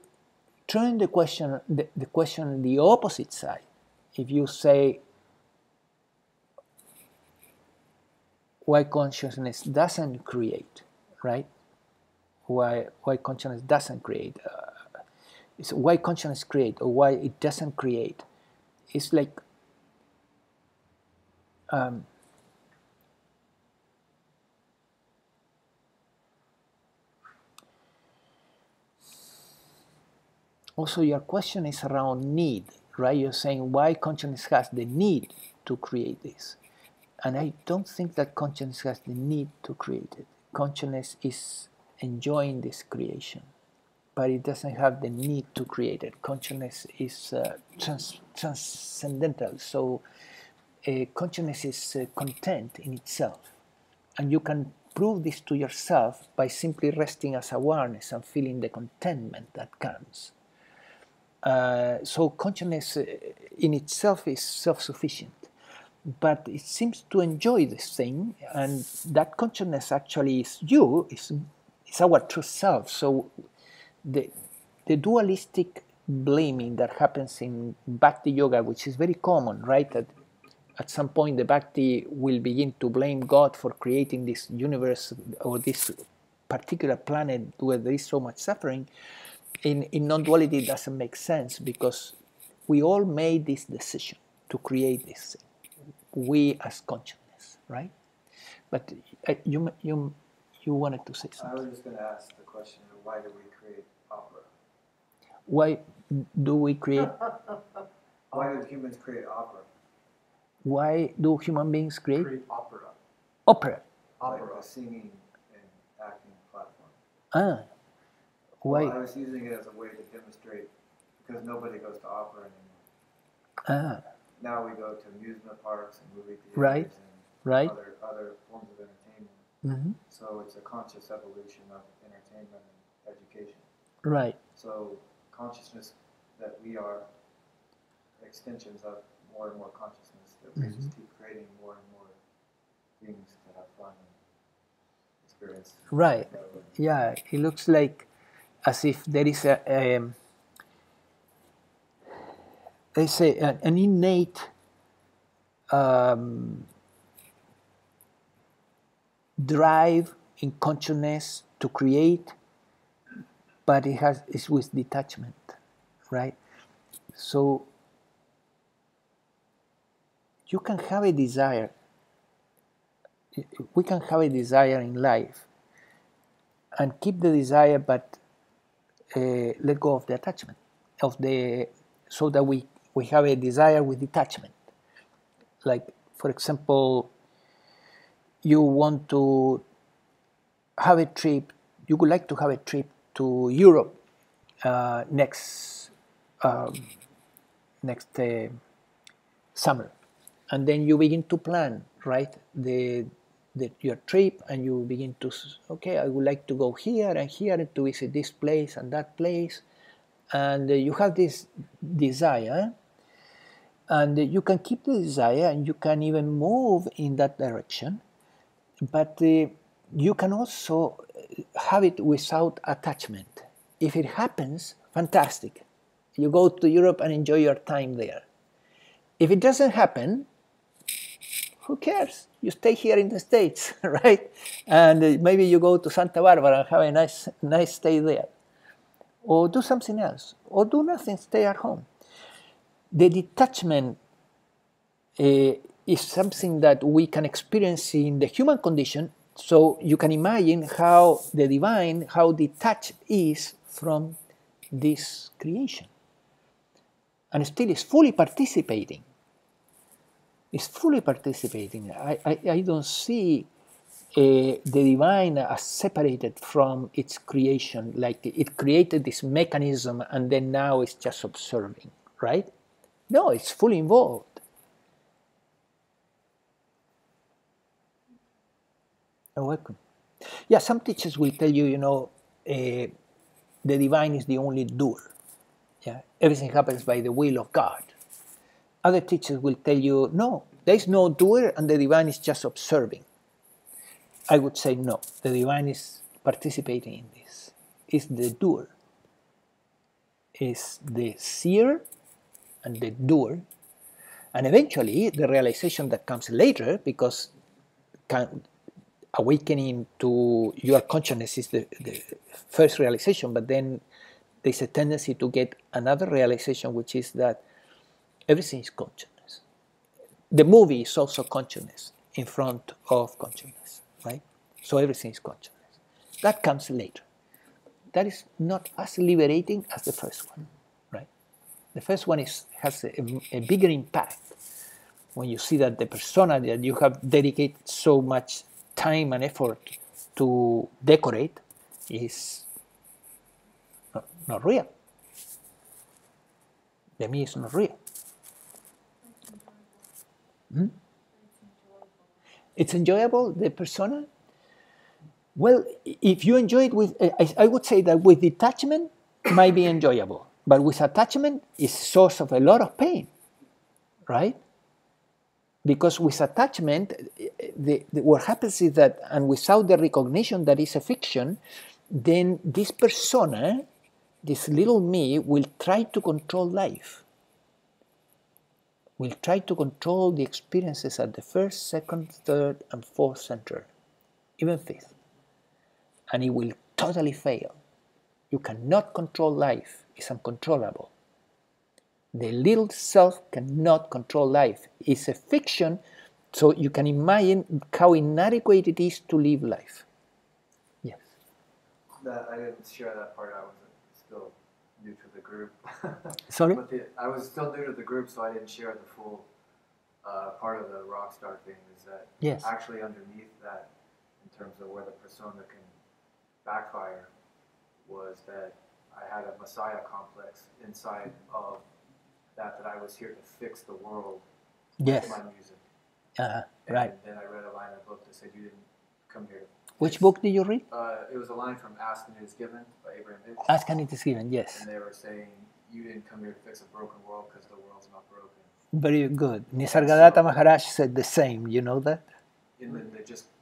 turn the question on the opposite side, if you say why consciousness doesn't create, right? Why consciousness doesn't create? It's why consciousness create or why it doesn't create. It's like also your question is around need, right? You're saying why consciousness has the need to create this. And I don't think that consciousness has the need to create it. Consciousness is enjoying this creation, but it doesn't have the need to create it. Consciousness is transcendental, so consciousness is content in itself. And you can prove this to yourself by simply resting as awareness and feeling the contentment that comes. So consciousness in itself is self-sufficient, but it seems to enjoy this thing, and that consciousness actually is you, is our true self. So the dualistic blaming that happens in Bhakti Yoga, which is very common, right? At some point the Bhakti will begin to blame God for creating this universe or this particular planet where there is so much suffering. In non-duality it doesn't make sense, because we all made this decision to create this thing. We as consciousness, right? But you wanted to say I something. was just going to ask the question of why do we create opera? Why do we create? Why do humans create opera? Why do human beings create Opera. opera? Like a singing and acting platform. Ah, why? Well, I was using it as a way to demonstrate, because nobody goes to opera anymore. Ah, Now we go to amusement parks and movie theaters Right, and right. other forms of entertainment. Mm-hmm. So it's a conscious evolution of entertainment and education. Right. So consciousness that we are extensions of more and more consciousness, that we just keep creating more and more things to have fun and experience. Right. Yeah, it looks like as if there is an innate drive in consciousness to create, but it's with detachment, right? So you can have a desire. We can have a desire in life and keep the desire, but let go of the attachment so that we have a desire with detachment. Like, for example, you want to have a trip. You would like to have a trip to Europe next summer, and then you begin to plan, right, your trip, and you begin to, okay, I would like to go here and here to visit this place and that place, and you have this desire, and you can keep the desire and you can even move in that direction, but you can also have it without attachment. If it happens, fantastic. You go to Europe and enjoy your time there. If it doesn't happen, who cares? You stay here in the States, right? And maybe you go to Santa Barbara and have a nice stay there. Or do something else. Or do nothing, stay at home. The detachment is something that we can experience in the human condition. So you can imagine how the divine, how detached is from this creation. And still is fully participating. Is fully participating. I don't see the divine as separated from its creation, like it created this mechanism and then now it's just observing, right? No, it's fully involved. You're welcome. Yeah, some teachers will tell you, the divine is the only doer. Yeah, everything happens by the will of God. Other teachers will tell you, no, there is no doer and the divine is just observing. I would say no. The divine is participating in this. It's the doer. It's the seer and the doer. And eventually, the realization that comes later, because awakening to your consciousness is the first realization, but then there's a tendency to get another realization, which is that everything is consciousness. The movie is also consciousness in front of consciousness, right? So everything is consciousness. That comes later. That is not as liberating as the first one, right? The first one has a bigger impact when you see that the persona that you have dedicated so much time and effort to decorate is not real. The me is not real. It's enjoyable, the persona? Well, if you enjoy it with, I would say that with detachment, it might be enjoyable. But with attachment, it's source of a lot of pain, right? Because with attachment, what happens is that, and without the recognition that it's a fiction, then this persona, this little me, will try to control life. Will try to control the experiences at the first, second, third, and fourth center, even fifth. And it will totally fail. You cannot control life. It's uncontrollable. The little self cannot control life. It's a fiction, so you can imagine how inadequate it is to live life. Yes. That I didn't share that part. I was still new to the group. Sorry? But I was still new to the group, so I didn't share the full part of the rock star thing. Is that Yes. actually underneath that, in terms of where the persona can backfire, was that I had a messiah complex inside of that I was here to fix the world Yes. with my music. Right. And then I read a line in a book that said you didn't come here to Which book did you read? it was a line from Ask and It Is Given by Abraham Hicks. Ask and It Is Given, yes. And they were saying, you didn't come here to fix a broken world because the world's not broken. Very good. Nisargadatta Maharaj said the same, you know that? And then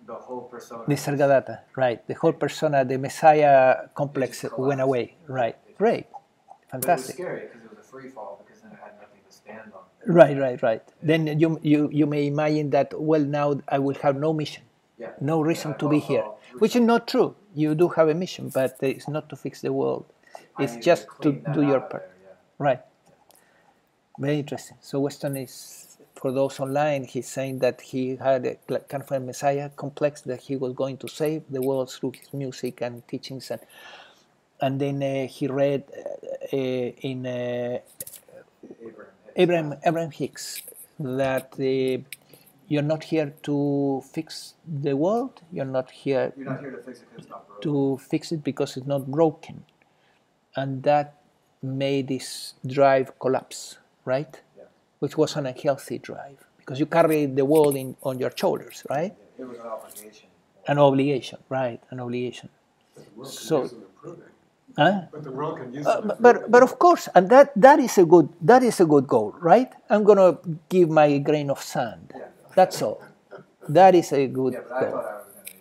the whole persona. Nisargadatta, right. The whole persona, the Messiah complex just went collapsed. away. Right. Great. But it was Fantastic. scary because it was a free fall because then I had nothing to stand on. Right. Then you may imagine that, well, now I will have no mission. Yeah. No reason And I to be thought, here, oh, which is not true. You do have a mission, but it's not to fix the world. I It's needed just to clean that do your out of part. there, yeah. Right. Very interesting. So Weston is, for those online, he's saying that he had a kind of a messiah complex, that he was going to save the world through his music and teachings. And then he read in Abraham Hicks that you're not here to fix the world. You're not here You're not here to fix it because it's not broken. to fix it because it's not broken. And that made this drive collapse, right? Yeah. Which was an unhealthy drive because you carry the world on your shoulders, right? It was an obligation. An obligation, right? An obligation. But the world can So- use an improving. Huh? But the world can use an improving. But of course, and that is a good goal, right? I'm gonna give my grain of sand. Yeah. That's all. That is a good Yeah, but I goal. thought I was going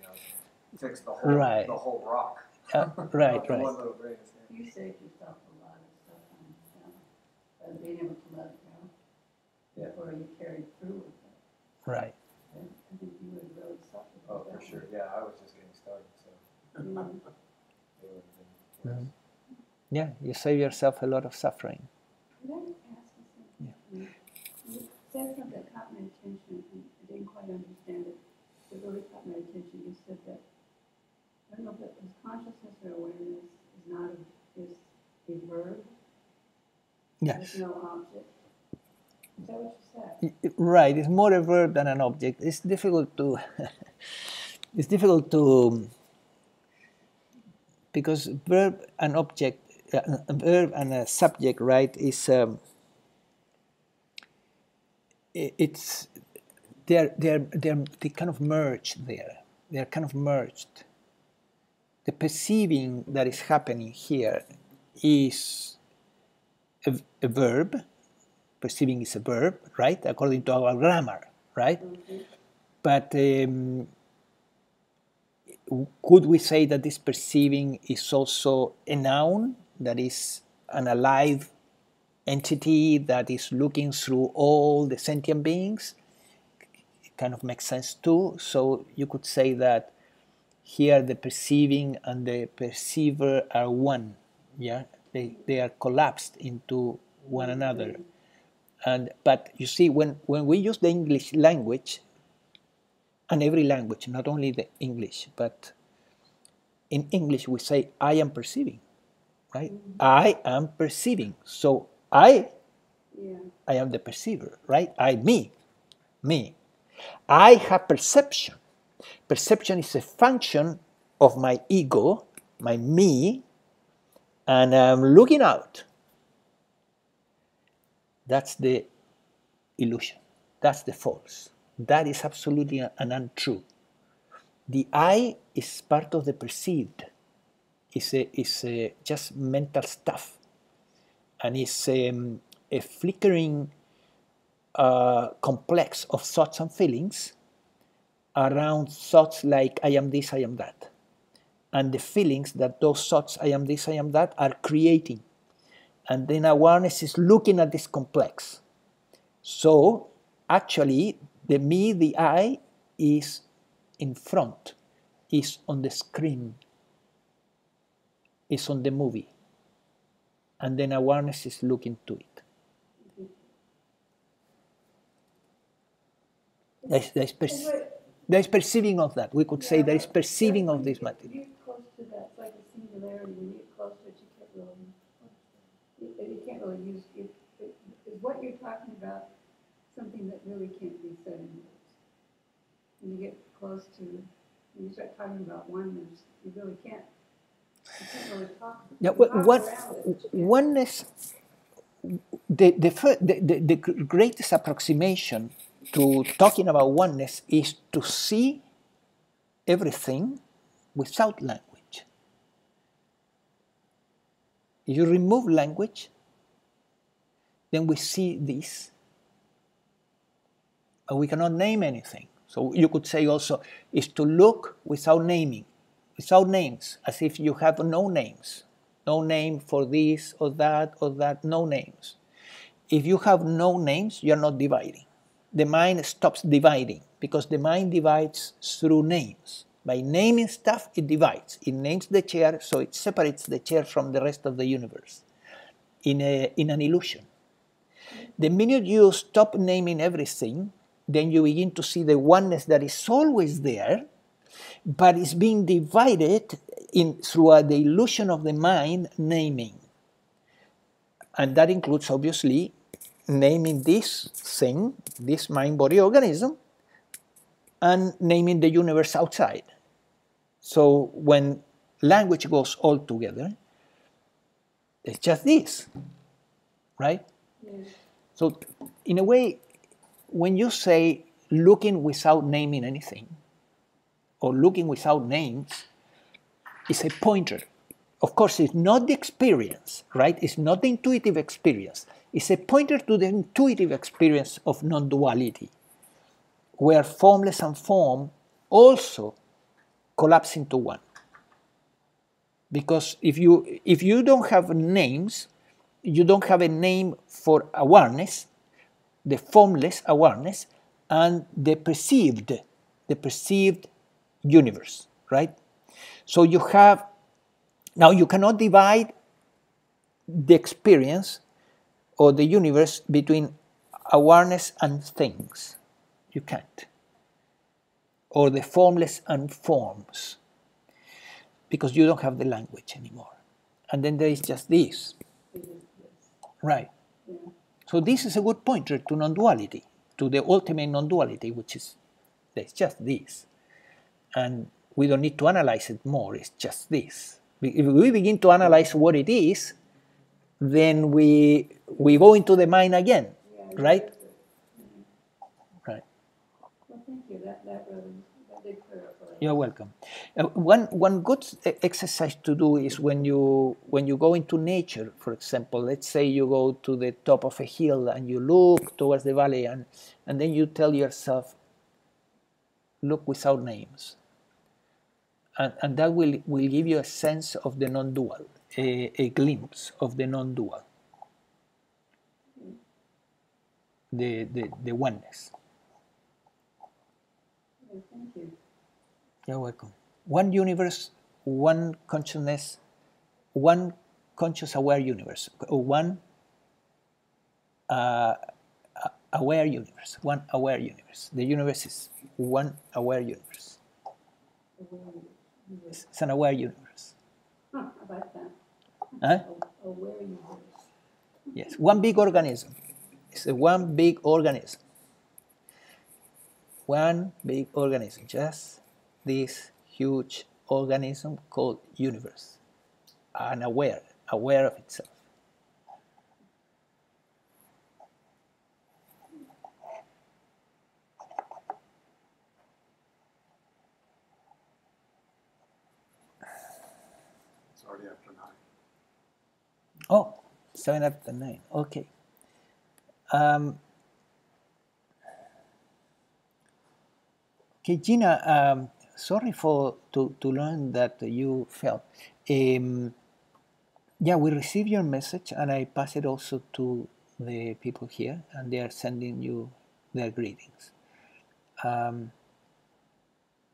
to, fix the whole, Right. the whole rock. Right. Not the one little grain of sand. You saved yourself a lot of stuff on this, by being able to let it go. Yeah. Before you carried through with it. Right. I think you would really suffer. with Oh, for that. sure. Yeah, I was just getting started, so Mm. it would have been worse. Yeah, you save yourself a lot of suffering. Could I ask you something? You said something that caught my attention, and I didn't quite understand it. It really caught my attention. You said that, I don't know if it was consciousness or awareness is not is a verb. Yes. There's no object. Is that what you said? Right. It's more a verb than an object. It's difficult to. It's difficult to. Because verb and object, a verb and a subject, right? Is it's they kind of merged there. They are kind of merged. The perceiving that is happening here is a verb. Perceiving is a verb, right? According to our grammar, right? Mm-hmm. But could we say that this perceiving is also a noun, that is an alive entity that is looking through all the sentient beings? It kind of makes sense too. So you could say that here the perceiving and the perceiver are one. Yeah, they are collapsed into one another. But you see, when we use the English language, and every language, not only the English, but in English we say I am perceiving, right? I am perceiving. So I am the perceiver, right? Me. I have perception. Perception is a function of my ego, my me, and I'm looking out. That's the illusion. That's the false. That is absolutely an untrue. The I is part of the perceived. It's just mental stuff. And it's a flickering complex of thoughts and feelings around thoughts like I am this, I am that. And the feelings that those thoughts, I am this, I am that, are creating. And then awareness is looking at this complex. So actually, the me, the I, is in front, is on the screen, is on the movie. And then awareness is looking to it. There's perceiving of that. We could say there is perceiving of this material. When you get close to that, it's like a singularity. When you get close to it, you can't really use it. Is what you're talking about something that really can't be said in words? When you get close to, when you start talking about oneness, you really can't. You can't really talk. Yeah, oneness. The greatest approximation to talking about oneness is to see everything without language. If you remove language, then we see this, and we cannot name anything. So you could say also is to look without naming, without names, as if you have no names, no name for this or that, no names. If you have no names, you're not dividing. The mind stops dividing because the mind divides through names. By naming stuff, it divides. It names the chair, so it separates the chair from the rest of the universe in an illusion. The minute you stop naming everything, then you begin to see the oneness that is always there, but is being divided through the illusion of the mind naming. And that includes, obviously, naming this thing, this mind-body organism, and naming the universe outside. So when language goes all together, it's just this, right? Yes. So in a way, when you say looking without naming anything, or looking without names, it's a pointer. Of course, it's not the experience, right? It's not the intuitive experience. It's a pointer to the intuitive experience of non-duality, where formless and form also collapse into one. Because if you don't have names, you don't have a name for awareness, the formless awareness, and the perceived universe, right? So you have, now you cannot divide the experience or the universe between awareness and things. You can't. Or the formless and forms, because you don't have the language anymore. And then there is just this. Right. Yeah. So this is a good pointer to non-duality, to the ultimate non-duality, which is there's just this. And we don't need to analyze it more, it's just this. If we begin to analyze what it is, then we go into the mind again, right? Right. Well, thank you. That did clarify. You're welcome. One good exercise to do is when you go into nature, for example, let's say you go to the top of a hill and you look towards the valley and then you tell yourself, look without names. and that will give you a sense of the non-dual, a glimpse of the non-dual, the oneness. Thank you. You're welcome. One universe, one consciousness, one conscious aware universe, one aware universe, one aware universe. The universe is one aware universe. It's an aware universe. Huh, I like that. Huh? Aware universe. Yes, one big organism. It's a one big organism. One big organism, just this huge organism called universe, and aware of itself. It's already after 9. Oh, 7 after 9, okay. Okay, Gina, sorry to learn that you felt. Yeah, we received your message, and I pass it also to the people here, and they are sending you their greetings.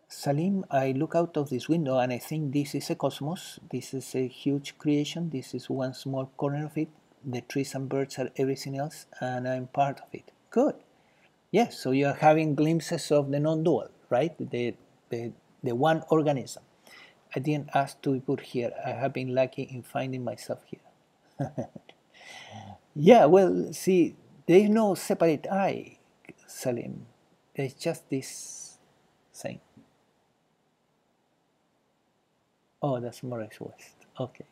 Salim, I look out of this window and I think this is a cosmos. This is a huge creation. This is one small corner of it. The trees and birds are everything else, and I'm part of it. Good. Yes, so you are having glimpses of the non-dual, right? The one organism. I didn't ask to be put here. I have been lucky in finding myself here. Yeah, well, see, there is no separate I, Salim. There's just this thing. Oh, that's Morris West. Okay.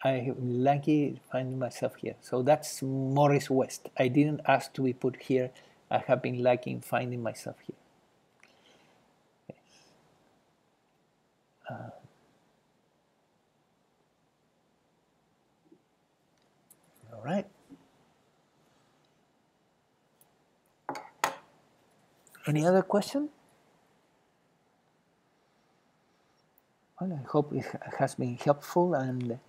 I'm lucky finding myself here. So that's Morris West. I didn't ask to be put here. I have been lucky in finding myself here. Yes. All right. Any other question? Well, I hope it has been helpful, and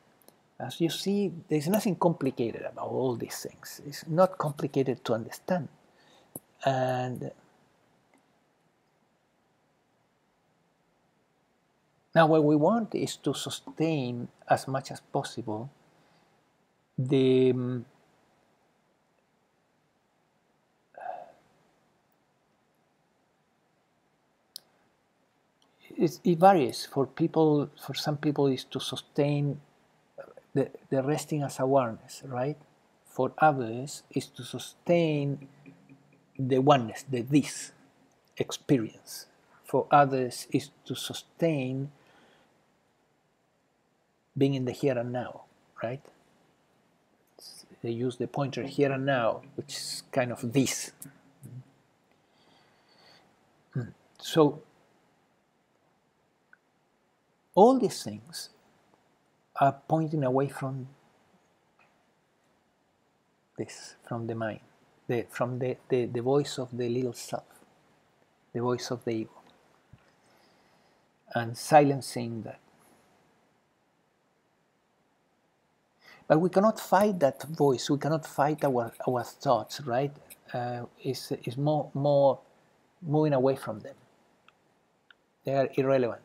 as you see, there's nothing complicated about all these things. It's not complicated to understand. And now what we want is to sustain as much as possible the it varies for people. For some people, is to sustain the resting as awareness, right? For others, is to sustain the oneness, the this experience. For others, is to sustain being in the here and now, right? They use the pointer here and now, which is kind of this. So all these things are pointing away from this, from the mind, from the voice of the little self, the voice of the ego, and silencing that. But we cannot fight that voice. We cannot fight our thoughts, right? It's more moving away from them. They are irrelevant.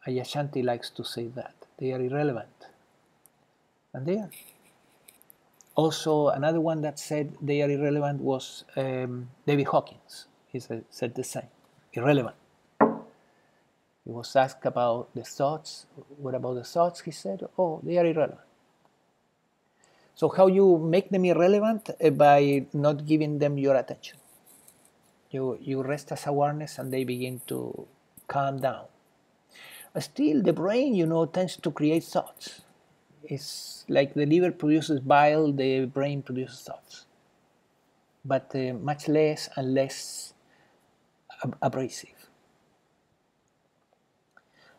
Ayashanti likes to say that. They are irrelevant. And they are. Also, another one that said they are irrelevant was David Hawkins. He said the same. Irrelevant. He was asked about the thoughts. What about the thoughts? He said, oh, they are irrelevant. So how you make them irrelevant? By not giving them your attention. You rest as awareness and they begin to calm down. Still, the brain, tends to create thoughts. It's like the liver produces bile, the brain produces thoughts. But much less and less abrasive.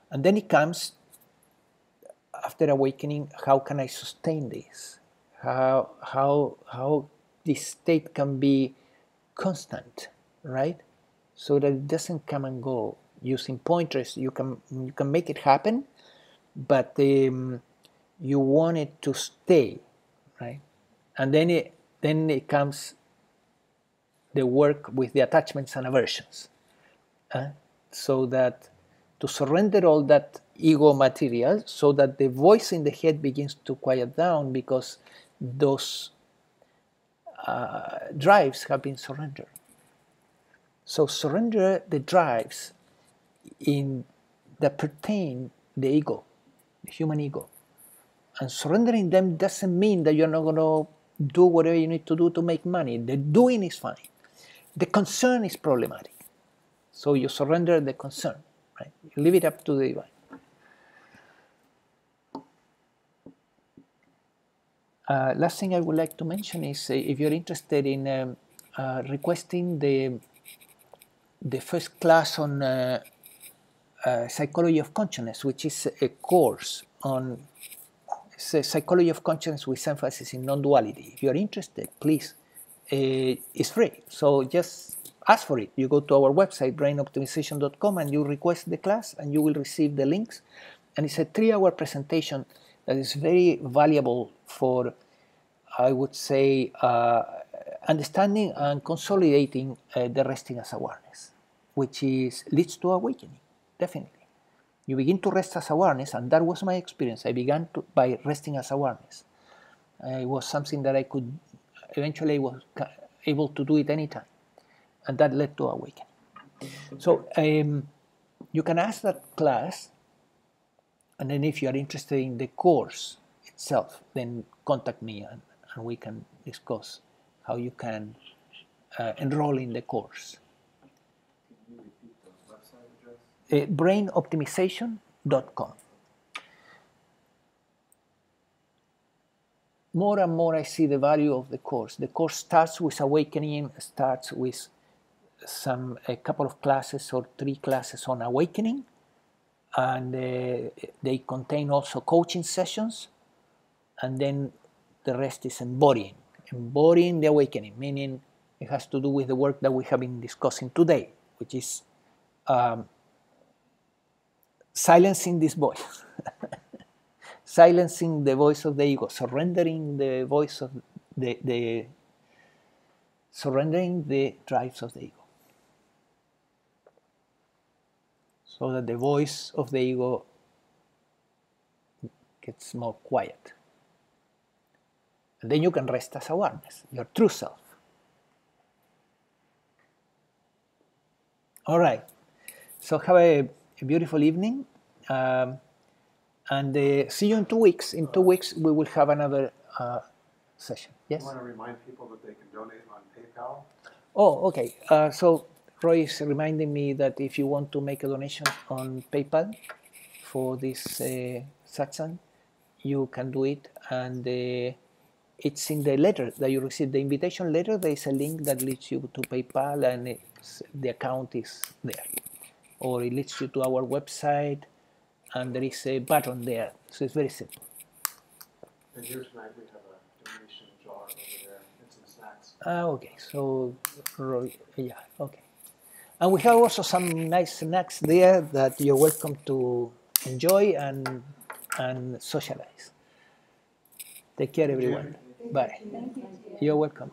And then it comes, after awakening, how can I sustain this? How this state can be constant, right? So that it doesn't come and go using pointers, you can make it happen, but you want it to stay, right? And then it comes the work with the attachments and aversions, so that to surrender all that ego material, so that the voice in the head begins to quiet down, because those drives have been surrendered. So surrender the drives that pertain the ego, the human ego. And surrendering them doesn't mean that you're not going to do whatever you need to do to make money. The doing is fine. The concern is problematic. So you surrender the concern, right? You leave it up to the divine. Last thing I would like to mention is if you're interested in requesting the first class on psychology of consciousness, which is a course on psychology of consciousness with emphasis in non-duality. If you're interested, please, it's free. So just ask for it. You go to our website, brainoptimization.com, and you request the class, and you will receive the links. And it's a 3-hour presentation that is very valuable for, I would say, understanding and consolidating the resting as awareness, which leads to awakening, definitely. You begin to rest as awareness, and that was my experience. I began by resting as awareness. It was something that I could, eventually was able to do it anytime, and that led to awakening. So you can ask that class, and then if you are interested in the course itself, then contact me, and we can discuss how you can enroll in the course. Can you repeat the website address? Brainoptimization.com. More and more I see the value of the course. The course starts with awakening, starts with a couple of classes or 3 classes on awakening, and they contain also coaching sessions, and then the rest is embodying the awakening, meaning it has to do with the work that we have been discussing today, which is silencing this voice, silencing the voice of the ego, surrendering the voice of surrendering the drives of the ego, so that the voice of the ego gets more quiet. And then you can rest as awareness, your true self. All right. So have a beautiful evening. And see you in 2 weeks. In 2 weeks, we will have another session. Yes? You want to remind people that they can donate on PayPal? Oh, okay. So Roy is reminding me that if you want to make a donation on PayPal for this satsang, you can do it. And it's in the letter that you receive, the invitation letter. There is a link that leads you to PayPal, and the account is there. Or it leads you to our website, and there is a button there. So it's very simple. And here tonight we have a donation jar over there and some snacks. Okay. So, yeah, okay. And we have also some nice snacks there that you're welcome to enjoy and socialize. Take care, everyone. Bye. You're welcome.